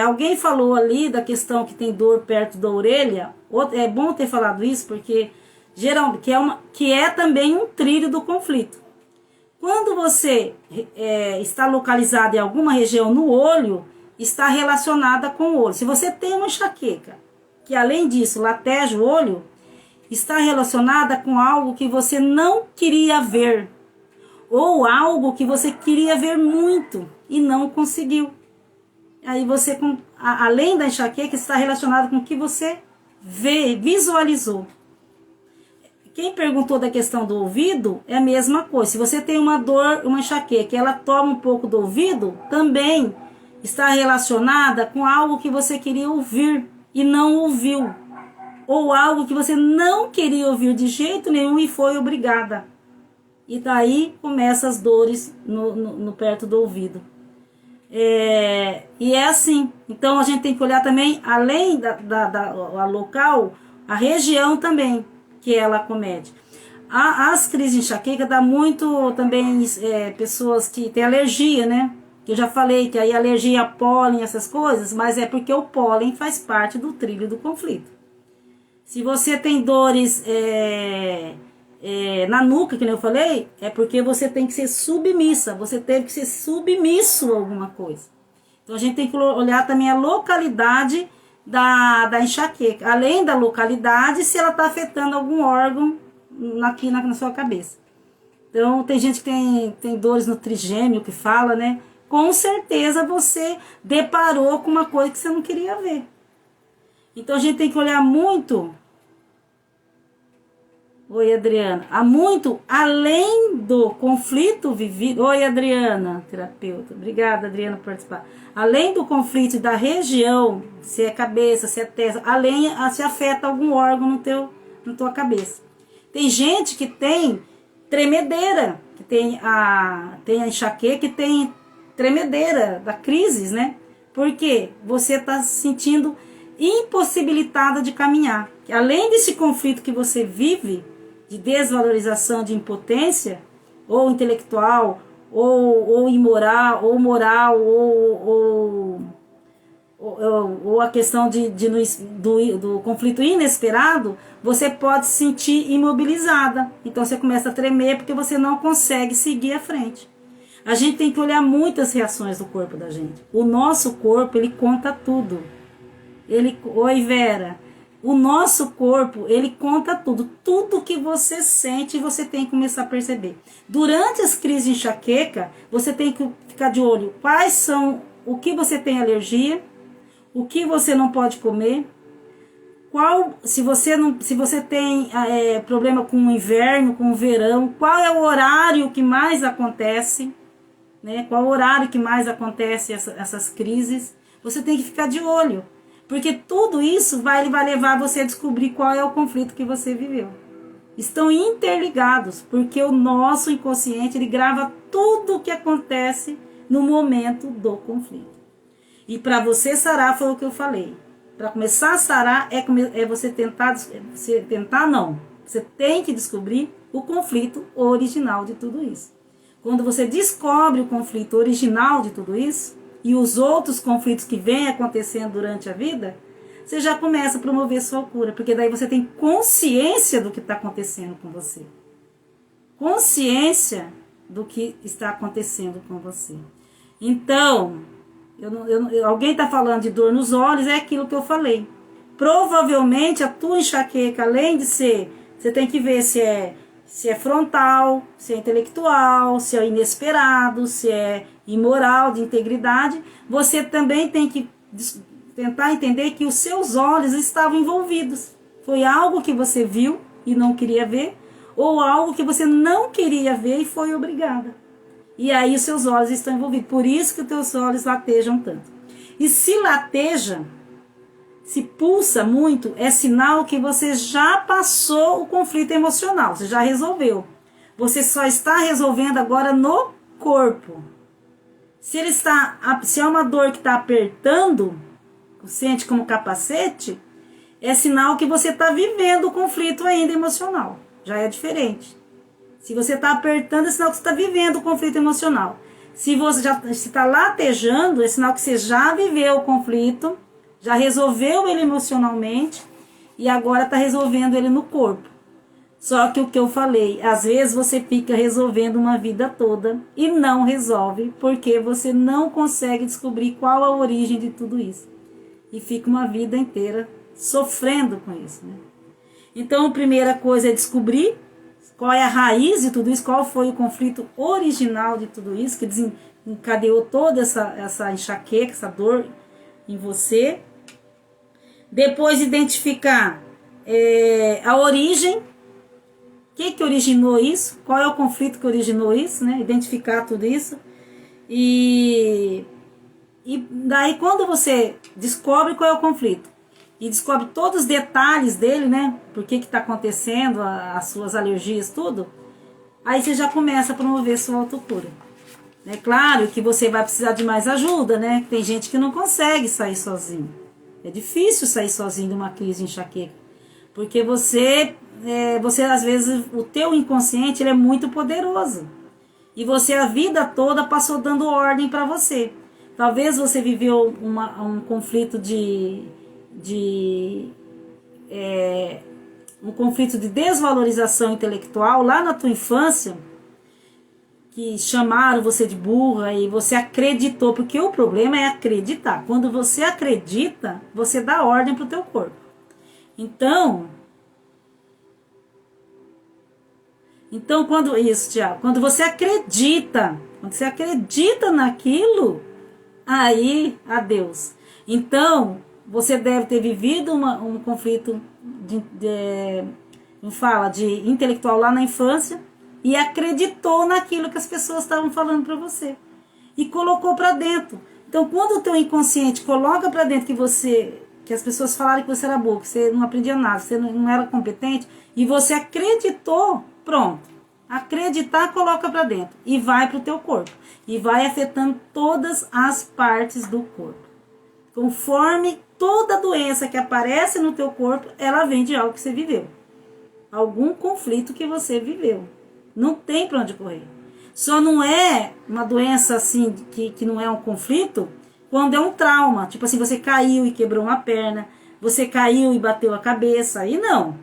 Alguém falou ali da questão que tem dor perto da orelha. É bom ter falado isso, porque geralmente que é também um trilho do conflito. Quando você está localizado em alguma região no olho, está relacionada com o olho. Se você tem uma enxaqueca, que além disso lateja o olho, está relacionada com algo que você não queria ver, ou algo que você queria ver muito e não conseguiu. Aí você, além da enxaqueca, está relacionado com o que você visualizou. Quem perguntou da questão do ouvido, é a mesma coisa. Se você tem uma dor, uma enxaqueca, ela toma um pouco do ouvido, também está relacionada com algo que você queria ouvir e não ouviu. Ou algo que você não queria ouvir de jeito nenhum e foi obrigada. E daí começam as dores no perto do ouvido. E é assim. Então a gente tem que olhar também, além da local, a região também que ela acomete. As crises de enxaqueca dá muito também pessoas que têm alergia, né? Que eu já falei que aí alergia a pólen, essas coisas, mas é porque o pólen faz parte do trilho do conflito. Se você tem dores na nuca, que nem eu falei, é porque você tem que ser submissa, você teve que ser submisso a alguma coisa. Então a gente tem que olhar também a localidade da enxaqueca, além da localidade, se ela está afetando algum órgão aqui na sua cabeça. Então tem gente que tem dores no trigêmeo, que fala, né? Com certeza você deparou com uma coisa que você não queria ver. Então a gente tem que olhar muito. Oi, Adriana. Há muito além do conflito vivido. Oi, Adriana, terapeuta. Obrigada, Adriana, por participar. Além do conflito da região, se é cabeça, se é testa, se afeta algum órgão na tua cabeça. Tem gente que tem tremedeira, que tem a enxaqueca, que tem tremedeira da crise, né? Porque você está se sentindo impossibilitada de caminhar. além desse conflito que você vive, de desvalorização, de impotência, ou intelectual, ou imoral, ou moral, ou a questão do conflito inesperado, você pode se sentir imobilizada. Então você começa a tremer porque você não consegue seguir à frente. A gente tem que olhar muitas reações do corpo da gente. O nosso corpo, ele conta tudo. Oi, Vera. O nosso corpo, ele conta tudo. Tudo que você sente, você tem que começar a perceber. Durante as crises de enxaqueca, você tem que ficar de olho. Quais são, o que você tem alergia, o que você não pode comer, se você tem problema com o inverno, com o verão, qual é o horário que mais acontece, né? Qual o horário que mais acontece essas crises? Você tem que ficar de olho. Porque tudo isso vai levar você a descobrir qual é o conflito que você viveu. Estão interligados, porque o nosso inconsciente, ele grava tudo o que acontece no momento do conflito. E para você sarar, foi o que eu falei. Para começar a sarar, você Você tem que descobrir o conflito original de tudo isso. Quando você descobre o conflito original de tudo isso, e os outros conflitos que vêm acontecendo durante a vida, você já começa a promover sua cura, porque daí você tem consciência do que está acontecendo com você. Consciência do que está acontecendo com você. Então, alguém está falando de dor nos olhos, é aquilo que eu falei. Provavelmente a tua enxaqueca, além de ser, você tem que ver se é frontal, se é intelectual, se é inesperado, se é imoral, de integridade. Você também tem que tentar entender que os seus olhos estavam envolvidos. Foi algo que você viu e não queria ver, ou algo que você não queria ver e foi obrigada. E aí os seus olhos estão envolvidos. Por isso que os teus olhos latejam tanto. E se lateja, se pulsa muito, é sinal que você já passou o conflito emocional, você já resolveu. Você só está resolvendo agora no corpo. Se é uma dor que está apertando, sente como capacete, é sinal que você está vivendo o conflito ainda emocional. Já é diferente. Se você está apertando, é sinal que você está vivendo o conflito emocional. Se você já está latejando, é sinal que você já viveu o conflito, já resolveu ele emocionalmente e agora está resolvendo ele no corpo. Só que o que eu falei, às vezes você fica resolvendo uma vida toda e não resolve porque você não consegue descobrir qual a origem de tudo isso. E fica uma vida inteira sofrendo com isso, né? Então, a primeira coisa é descobrir qual é a raiz de tudo isso, qual foi o conflito original de tudo isso, que desencadeou toda essa enxaqueca, essa dor em você. Depois identificar a origem, o que originou isso, qual é o conflito que originou isso, né? Identificar tudo isso. E daí quando você descobre qual é o conflito, e descobre todos os detalhes dele, né? Por que está acontecendo, as suas alergias, tudo, aí você já começa a promover sua autocura. É claro que você vai precisar de mais ajuda, né? Tem gente que não consegue sair sozinho. É difícil sair sozinho de uma crise de enxaqueca. Porque você às vezes, o teu inconsciente ele é muito poderoso. E você a vida toda passou dando ordem para você. Talvez você viveu um conflito um conflito de desvalorização intelectual lá na tua infância, que chamaram você de burra e você acreditou, porque o problema é acreditar. Quando você acredita, você dá ordem para o teu corpo. Então quando você acredita naquilo, aí, adeus. Então, você deve ter vivido um conflito de intelectual lá na infância e acreditou naquilo que as pessoas estavam falando para você e colocou para dentro. Então, quando o teu inconsciente coloca para dentro que as pessoas falaram que você era burro, que você não aprendia nada, que você não era competente, e você acreditou, pronto. Acreditar, coloca para dentro e vai para o teu corpo e vai afetando todas as partes do corpo. Conforme toda doença que aparece no teu corpo, ela vem de algo que você viveu. Algum conflito que você viveu. Não tem para onde correr. Só não é uma doença assim, que não é um conflito, quando é um trauma. Tipo assim, você caiu e quebrou uma perna, você caiu e bateu a cabeça, aí não.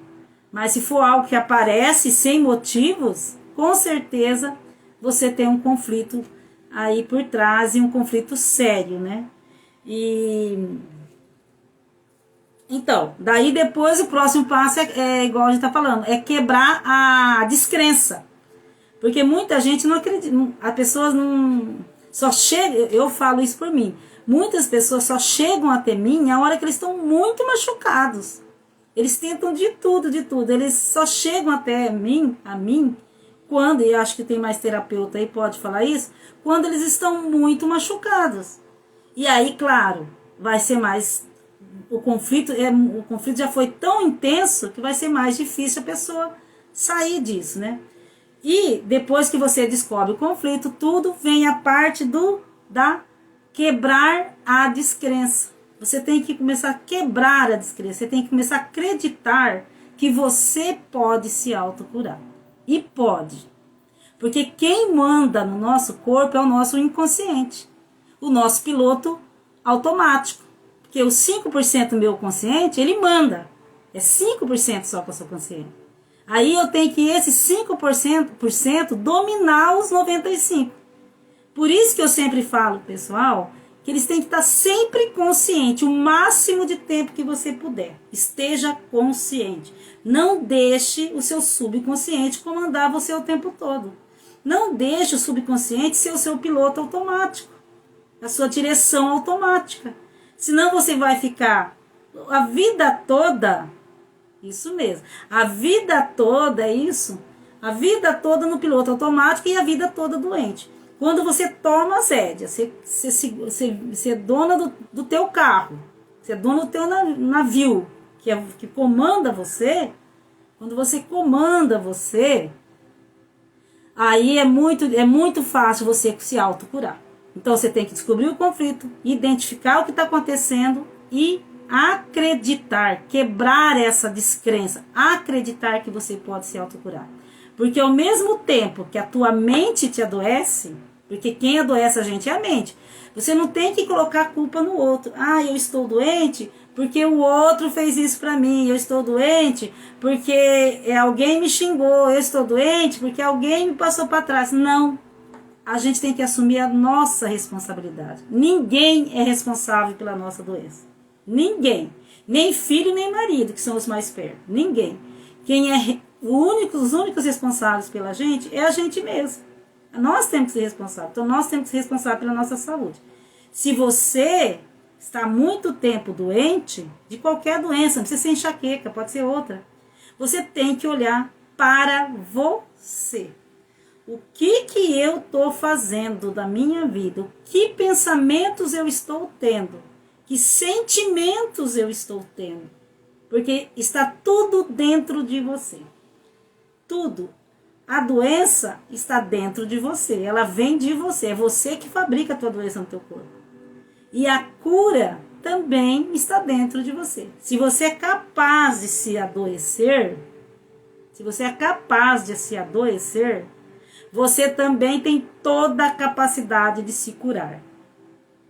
Mas se for algo que aparece sem motivos, com certeza você tem um conflito aí por trás, e um conflito sério, né? Então, daí depois o próximo passo é igual a gente tá falando, é quebrar a descrença. Porque muita gente não acredita, as pessoas não, só chegam, eu falo isso por mim, muitas pessoas só chegam até mim na hora que eles estão muito machucados. Eles tentam de tudo, eles só chegam até a mim, quando, e acho que tem mais terapeuta aí, pode falar isso, quando eles estão muito machucados. E aí, claro, vai ser mais, o conflito já foi tão intenso que vai ser mais difícil a pessoa sair disso, né? E depois que você descobre o conflito, tudo vem a parte da quebrar a descrença. Você tem que começar a quebrar a descrença, você tem que começar a acreditar que você pode se autocurar. E pode. Porque quem manda no nosso corpo é o nosso inconsciente. O nosso piloto automático. Porque os 5% meu consciente, ele manda. É 5% só que eu sou consciente. Aí eu tenho que esse 5% dominar os 95%. Por isso que eu sempre falo, pessoal, que eles têm que estar sempre consciente, o máximo de tempo que você puder. Esteja consciente. Não deixe o seu subconsciente comandar você o tempo todo. Não deixe o subconsciente ser o seu piloto automático, a sua direção automática. Senão você vai ficar a vida toda, isso mesmo, a vida toda é isso, a vida toda no piloto automático e a vida toda doente. Quando você toma as rédeas, você é dona do teu carro, você é dona do teu navio, que comanda você. Quando você comanda você, aí é muito fácil você se autocurar. Então você tem que descobrir o conflito, identificar o que está acontecendo e acreditar, quebrar essa descrença, acreditar que você pode se autocurar. Porque ao mesmo tempo que a tua mente te adoece, porque quem adoece a gente é a mente, você não tem que colocar a culpa no outro. Ah, eu estou doente porque o outro fez isso para mim. Eu estou doente porque alguém me xingou. Eu estou doente porque alguém me passou para trás. Não. A gente tem que assumir a nossa responsabilidade. Ninguém é responsável pela nossa doença. Ninguém. Nem filho, nem marido, que são os mais perto. Ninguém. Quem é os únicos responsáveis pela gente é a gente mesmo. Nós temos que ser responsáveis. Então, nós temos que ser responsáveis pela nossa saúde. Se você está muito tempo doente, de qualquer doença, não precisa ser enxaqueca, pode ser outra, você tem que olhar para você. O que eu estou fazendo da minha vida? Que pensamentos eu estou tendo? Que sentimentos eu estou tendo? Porque está tudo dentro de você. Tudo. A doença está dentro de você, ela vem de você, é você que fabrica a tua doença no teu corpo. E a cura também está dentro de você. Se você é capaz de se adoecer, você também tem toda a capacidade de se curar.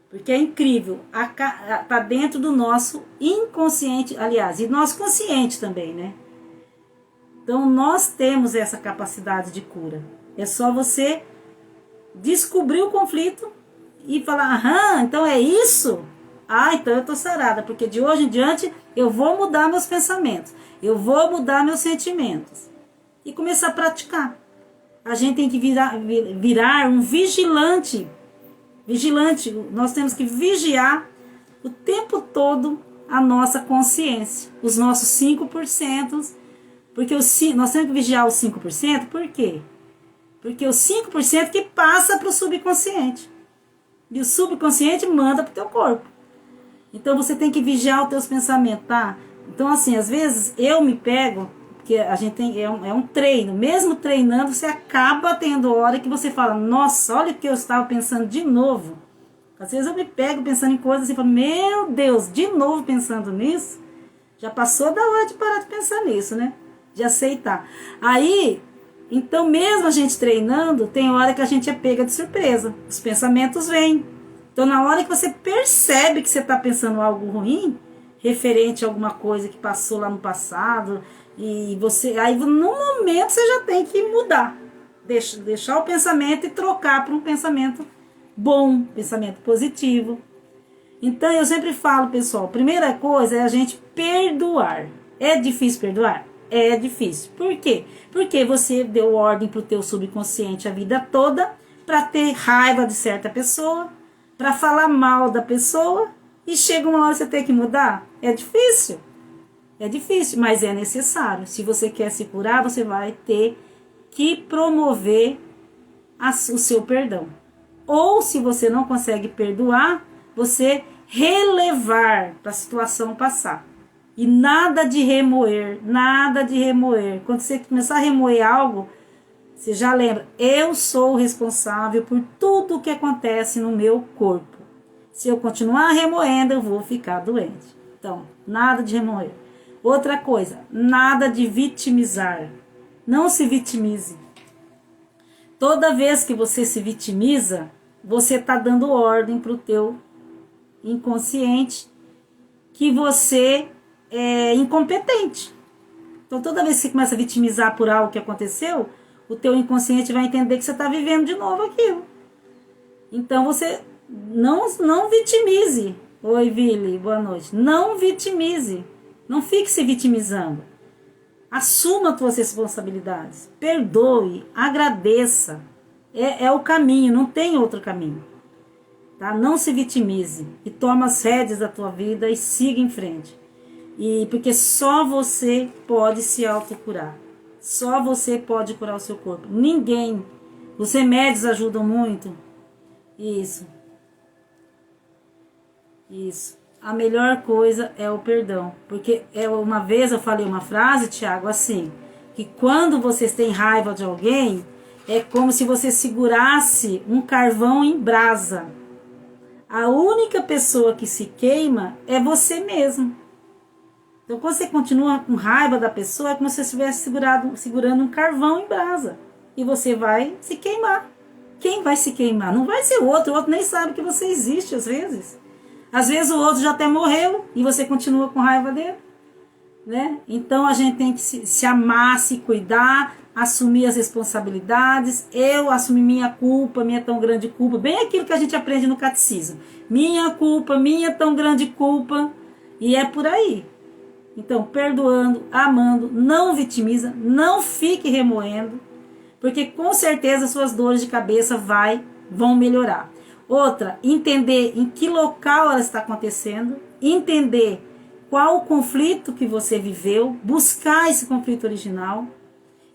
Porque é incrível, está dentro do nosso inconsciente, aliás, e nosso consciente também, né? Então, nós temos essa capacidade de cura. É só você descobrir o conflito e falar, aham, então é isso? Ah, então eu estou sarada, porque de hoje em diante eu vou mudar meus pensamentos, eu vou mudar meus sentimentos. E começar a praticar. A gente tem que virar um vigilante. Nós temos que vigiar o tempo todo a nossa consciência, os nossos 5%. Porque nós temos que vigiar os 5%, por quê? Porque os 5% que passa para o subconsciente. E o subconsciente manda para o teu corpo. Então você tem que vigiar os teus pensamentos, tá? Então assim, às vezes eu me pego, porque a gente tem, é um treino, mesmo treinando, você acaba tendo hora que você fala, nossa, olha o que eu estava pensando de novo. Às vezes eu me pego pensando em coisas assim, falo, meu Deus, de novo pensando nisso. Já passou da hora de parar de pensar nisso, né? De aceitar. Aí, então mesmo a gente treinando, tem hora que a gente é pega de surpresa. Os pensamentos vêm. Então na hora que você percebe que você está pensando algo ruim, referente a alguma coisa que passou lá no passado, e você, aí no momento você já tem que mudar. Deixar o pensamento e trocar para um pensamento bom, pensamento positivo. Então eu sempre falo, pessoal, primeira coisa é a gente perdoar. É difícil perdoar? É difícil. Por quê? Porque você deu ordem para o teu subconsciente a vida toda para ter raiva de certa pessoa, para falar mal da pessoa, e chega uma hora você tem que mudar. É difícil. É difícil, mas é necessário. Se você quer se curar, você vai ter que promover o seu perdão. Ou se você não consegue perdoar, você relevar para a situação passar. E nada de remoer, nada de remoer. Quando você começar a remoer algo, você já lembra, eu sou o responsável por tudo o que acontece no meu corpo. Se eu continuar remoendo, eu vou ficar doente. Então, nada de remoer. Outra coisa, nada de vitimizar. Não se vitimize. Toda vez que você se vitimiza, você está dando ordem para o teu inconsciente que você é incompetente. Então toda vez que você começa a vitimizar por algo que aconteceu, o teu inconsciente vai entender que você está vivendo de novo aquilo. Então você não vitimize. Oi, Vili, boa noite. Não vitimize. Não fique se vitimizando. Assuma as suas responsabilidades. Perdoe, agradeça. É o caminho, não tem outro caminho. Tá? Não se vitimize e toma as rédeas da tua vida e siga em frente. E porque só você pode se autocurar. Só você pode curar o seu corpo. Ninguém. Os remédios ajudam muito. Isso. A melhor coisa é o perdão. Porque uma vez eu falei uma frase, Tiago, assim, que quando vocês têm raiva de alguém, é como se você segurasse um carvão em brasa. A única pessoa que se queima é você mesmo. Então, quando você continua com raiva da pessoa, é como se você estivesse segurando um carvão em brasa. E você vai se queimar. Quem vai se queimar? Não vai ser o outro nem sabe que você existe, às vezes. Às vezes o outro já até morreu e você continua com raiva dele. Né? Então, a gente tem que se amar, se cuidar, assumir as responsabilidades. Eu assumi minha culpa, minha tão grande culpa. Bem aquilo que a gente aprende no catecismo. Minha culpa, minha tão grande culpa. E é por aí. Então, perdoando, amando, não vitimiza, não fique remoendo, porque com certeza suas dores de cabeça vão melhorar. Outra, entender em que local ela está acontecendo, entender qual o conflito que você viveu, buscar esse conflito original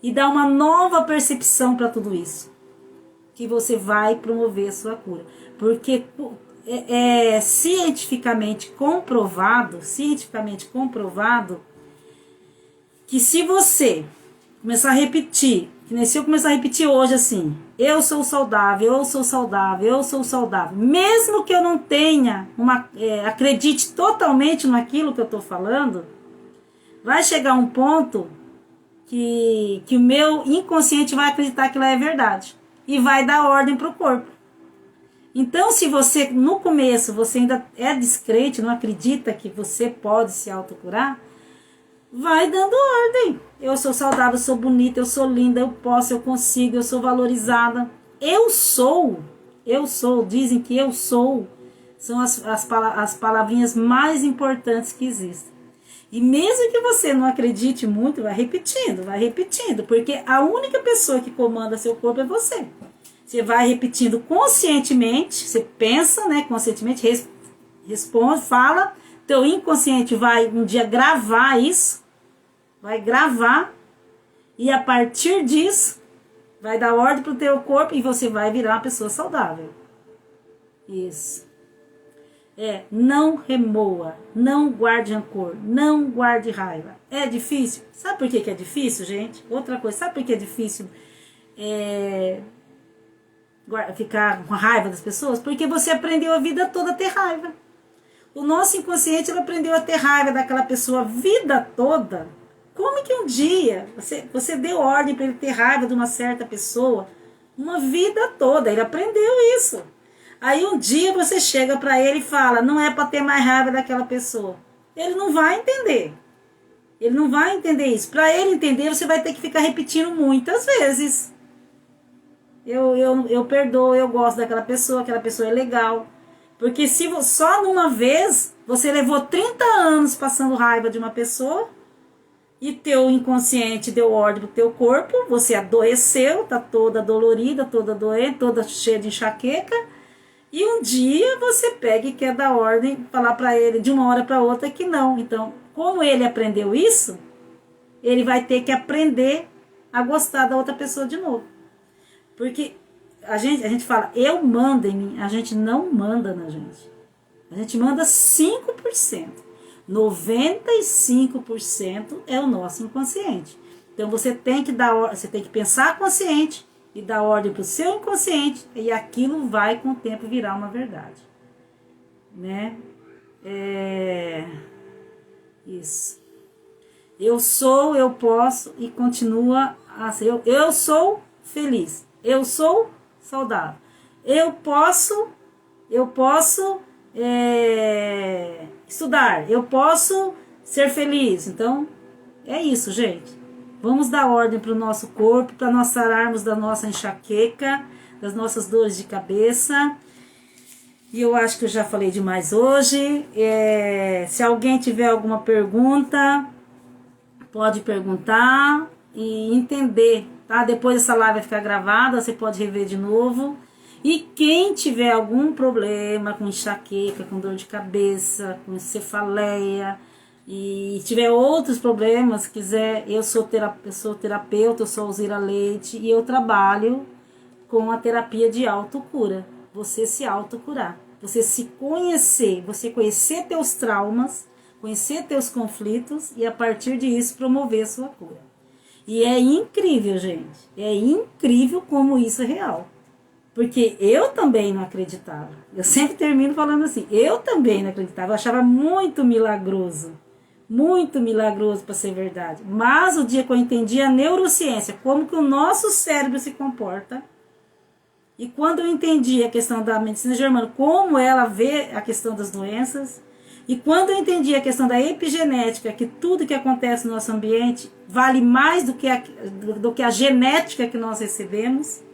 e dar uma nova percepção para tudo isso, que você vai promover a sua cura. Porque é cientificamente comprovado que se você começar a repetir, que nem se eu começar a repetir hoje assim, eu sou saudável, eu sou saudável, eu sou saudável, mesmo que eu não tenha acredite totalmente naquilo que eu estou falando, vai chegar um ponto que o meu inconsciente vai acreditar que ela é verdade e vai dar ordem para o corpo. Então, se você, no começo, você ainda é descrente, não acredita que você pode se autocurar, vai dando ordem. Eu sou saudável, eu sou bonita, eu sou linda, eu posso, eu consigo, eu sou valorizada. Eu sou, dizem que eu sou, são as palavrinhas mais importantes que existem. E mesmo que você não acredite muito, vai repetindo, porque a única pessoa que comanda seu corpo é você. Você vai repetindo conscientemente, você pensa, né, conscientemente, responde, fala, teu inconsciente vai um dia gravar isso, vai gravar, e a partir disso, vai dar ordem para o teu corpo e você vai virar uma pessoa saudável. Isso. Não remoa, não guarde rancor, não guarde raiva. É difícil? Sabe por que é difícil, gente? Outra coisa, sabe por que é difícil? ficar com raiva das pessoas? Porque você aprendeu a vida toda a ter raiva. O nosso inconsciente ele aprendeu a ter raiva daquela pessoa a vida toda. Como que um dia você deu ordem para ele ter raiva de uma certa pessoa uma vida toda? Ele aprendeu isso. Aí um dia você chega para ele e fala, não é para ter mais raiva daquela pessoa. Ele não vai entender. Ele não vai entender isso. Para ele entender, você vai ter que ficar repetindo muitas vezes. Eu perdoo, eu gosto daquela pessoa é legal. Porque se só numa vez você levou 30 anos passando raiva de uma pessoa e teu inconsciente deu ordem pro teu corpo, você adoeceu, tá toda dolorida, toda doente, toda cheia de enxaqueca, e um dia você pega e quer dar ordem, falar para ele de uma hora para outra que não. Então, como ele aprendeu isso, ele vai ter que aprender a gostar da outra pessoa de novo. Porque a gente fala, eu mando em mim, a gente não manda na gente. A gente manda 5%. 95% é o nosso inconsciente. Então você tem que pensar consciente e dar ordem para o seu inconsciente, e aquilo vai com o tempo virar uma verdade. Né? Isso. Eu sou, eu posso e continua assim. Eu sou feliz. Eu sou saudável. Eu posso estudar. Eu posso ser feliz. Então, é isso, gente. Vamos dar ordem para o nosso corpo, para nós sararmos da nossa enxaqueca, das nossas dores de cabeça. E eu acho que eu já falei demais hoje. Se alguém tiver alguma pergunta, pode perguntar e entender, tá? Depois essa live vai ficar gravada, você pode rever de novo. E quem tiver algum problema com enxaqueca, com dor de cabeça, com cefaleia, e tiver outros problemas, quiser, eu sou terapeuta, eu sou Alzira Leite, e eu trabalho com a terapia de autocura. Você se autocurar, você se conhecer, você conhecer teus traumas, conhecer teus conflitos, e a partir disso promover a sua cura. E é incrível, gente, é incrível como isso é real. Porque eu também não acreditava. Eu sempre termino falando assim, eu também não acreditava. Eu achava muito milagroso para ser verdade. Mas o dia que eu entendi a neurociência, como que o nosso cérebro se comporta, e quando eu entendi a questão da medicina germânica, como ela vê a questão das doenças, e quando eu entendi a questão da epigenética, que tudo que acontece no nosso ambiente vale mais do que a genética que nós recebemos.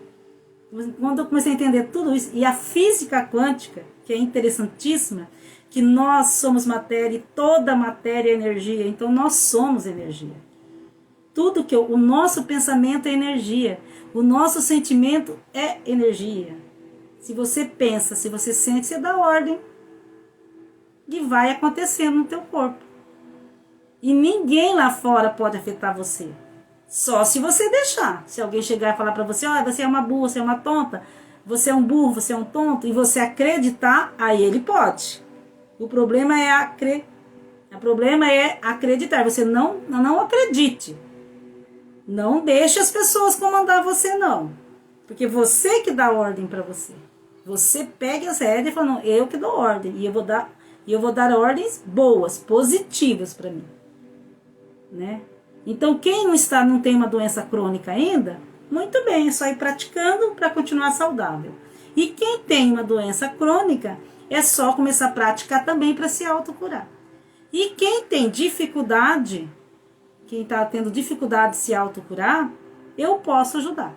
Quando eu comecei a entender tudo isso, e a física quântica, que é interessantíssima, que nós somos matéria e toda matéria é energia, então nós somos energia. O nosso pensamento é energia, o nosso sentimento é energia. Se você pensa, se você sente, você dá ordem e vai acontecendo no teu corpo. E ninguém lá fora pode afetar você. Só se você deixar. Se alguém chegar e falar para você, você é uma burra, você é uma tonta, você é um burro, você é um tonto, e você acreditar, aí ele pode. O problema é acreditar. Você não acredite. Não deixe as pessoas comandar você, não. Porque você que dá ordem para você. Você pega as rédeas e fala, não, eu que dou ordem. E eu vou dar ordens boas, positivas para mim. Né? Então, quem não tem uma doença crônica ainda, muito bem, é só ir praticando para continuar saudável. E quem tem uma doença crônica, é só começar a praticar também para se autocurar. E quem tem dificuldade, quem está tendo dificuldade de se autocurar, eu posso ajudar.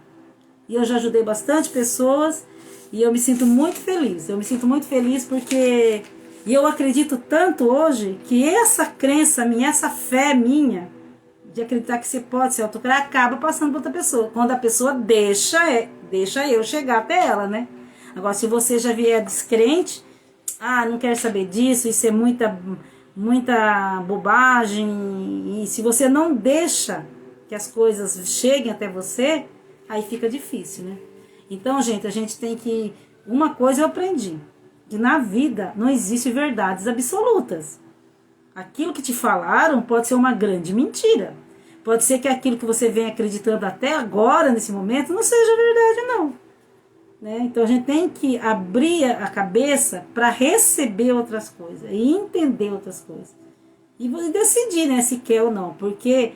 E eu já ajudei bastante pessoas e eu me sinto muito feliz. Eu me sinto muito feliz porque eu acredito tanto hoje que essa crença minha, essa fé minha, de acreditar que você pode se autocurar, acaba passando para outra pessoa. Quando a pessoa deixa eu chegar até ela, né? Agora, se você já vier descrente, não quero saber disso, isso é muita bobagem, e se você não deixa que as coisas cheguem até você, aí fica difícil, né? Então, gente, a gente tem que... Uma coisa eu aprendi, que na vida não existe verdades absolutas. Aquilo que te falaram pode ser uma grande mentira. Pode ser que aquilo que você vem acreditando até agora, nesse momento, não seja verdade, não. né? Então a gente tem que abrir a cabeça para receber outras coisas e entender outras coisas. E decidir, né, se quer ou não, porque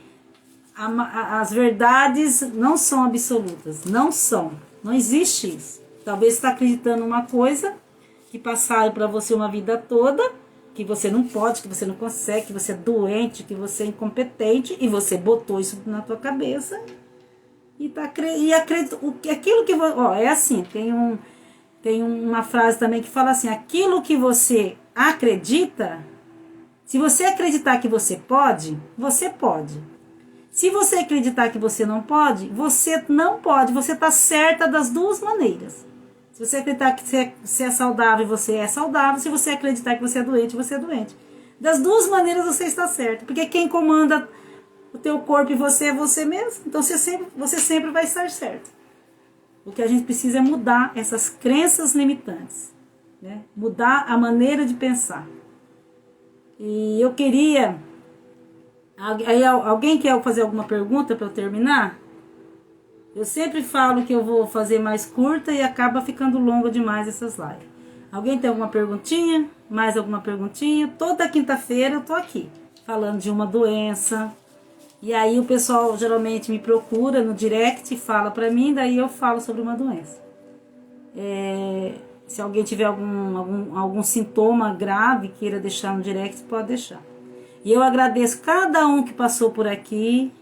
as verdades não são absolutas, não são, não existe isso. Talvez você está acreditando uma coisa que passaram para você uma vida toda, que você não pode, que você não consegue, que você é doente, que você é incompetente, e você botou isso na tua cabeça e acredita, aquilo que é assim, tem uma frase também que fala assim: aquilo que você acredita, se você acreditar que você pode, você pode. Se você acreditar que você não pode, você não pode. Você está certa das duas maneiras. Se você acreditar que você é saudável, você é saudável. Se você acreditar que você é doente, você é doente. Das duas maneiras você está certo. Porque quem comanda o teu corpo e você é você mesmo. Então você sempre vai estar certo. O que a gente precisa é mudar essas crenças limitantes, né? Mudar a maneira de pensar. E eu queria... Aí alguém quer fazer alguma pergunta para eu terminar? Eu sempre falo que eu vou fazer mais curta e acaba ficando longa demais essas lives. Alguém tem alguma perguntinha? Mais alguma perguntinha? Toda quinta-feira eu tô aqui falando de uma doença. E aí o pessoal geralmente me procura no direct e fala para mim, daí eu falo sobre uma doença. Se alguém tiver algum sintoma grave queira deixar no direct, pode deixar. E eu agradeço cada um que passou por aqui.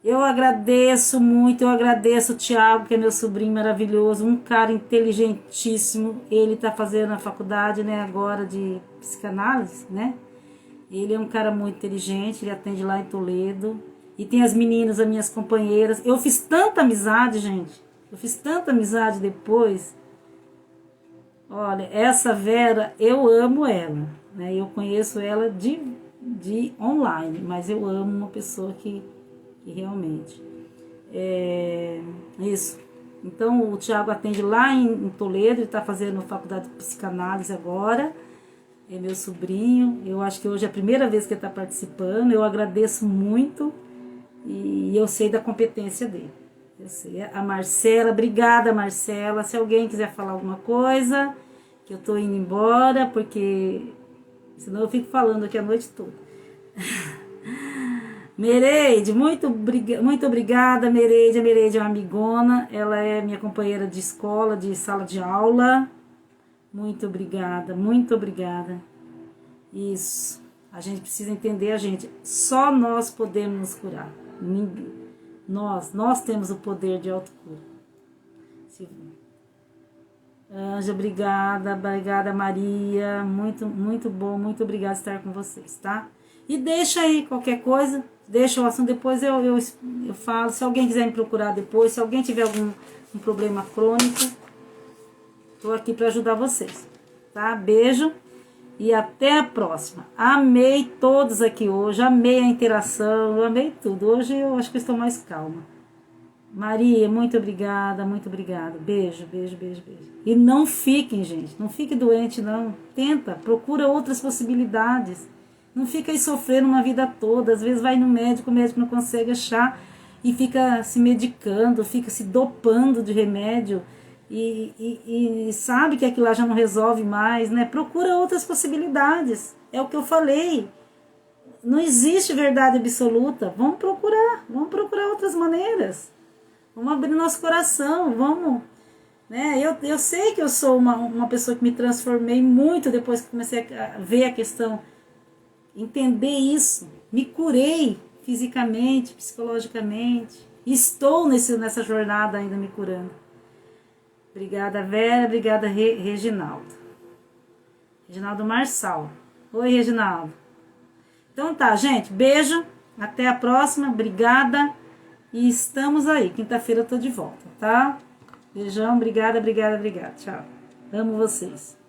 Eu agradeço muito, eu agradeço o Thiago, que é meu sobrinho maravilhoso, um cara inteligentíssimo. Ele está fazendo a faculdade, né, agora de psicanálise, né? Ele é um cara muito inteligente, ele atende lá em Toledo. E tem as meninas, as minhas companheiras. Eu fiz tanta amizade, gente. Eu fiz tanta amizade depois. Olha, essa Vera, eu amo ela, né? Eu conheço ela de online, mas eu amo uma pessoa que realmente isso. Então o Thiago atende lá em Toledo, ele está fazendo faculdade de psicanálise agora. É meu sobrinho. Eu acho que hoje é a primeira vez que ele está participando. Eu agradeço muito e eu sei da competência dele. Eu sei. A Marcela, obrigada, Marcela. Se alguém quiser falar alguma coisa, que eu tô indo embora, porque senão eu fico falando aqui a noite toda. Mereide, muito obrigada, Mereide. A Mereide é uma amigona, ela é minha companheira de escola, de sala de aula. Muito obrigada, muito obrigada. Isso, a gente precisa entender, só nós podemos nos curar. Nós temos o poder de autocura. Anja, obrigada Maria, muito bom, muito obrigada por estar com vocês, tá? E deixa aí qualquer coisa, deixa o assunto, depois eu falo. Se alguém quiser me procurar depois, se alguém tiver algum problema crônico, tô aqui para ajudar vocês, tá? Beijo e até a próxima. Amei todos aqui hoje, amei a interação, eu amei tudo. Hoje eu acho que estou mais calma. Maria, muito obrigada, muito obrigada. Beijo, beijo, beijo, beijo. E não fiquem, gente, não fique doente não. Tenta, procura outras possibilidades. Não fica aí sofrendo uma vida toda. Às vezes vai no médico, o médico não consegue achar e fica se medicando, fica se dopando de remédio e sabe que aquilo lá já não resolve mais, né? Procura outras possibilidades. É o que eu falei. Não existe verdade absoluta. Vamos procurar outras maneiras. Vamos abrir nosso coração, vamos, né? Eu sei que eu sou uma pessoa que me transformei muito depois que comecei a ver a questão, entender isso. Me curei fisicamente, psicologicamente. Estou nessa jornada ainda me curando. Obrigada, Vera. Obrigada, Reginaldo. Reginaldo Marçal. Oi, Reginaldo. Então tá, gente. Beijo. Até a próxima. Obrigada. E estamos aí. Quinta-feira eu tô de volta, tá? Beijão. Obrigada. Tchau. Amo vocês.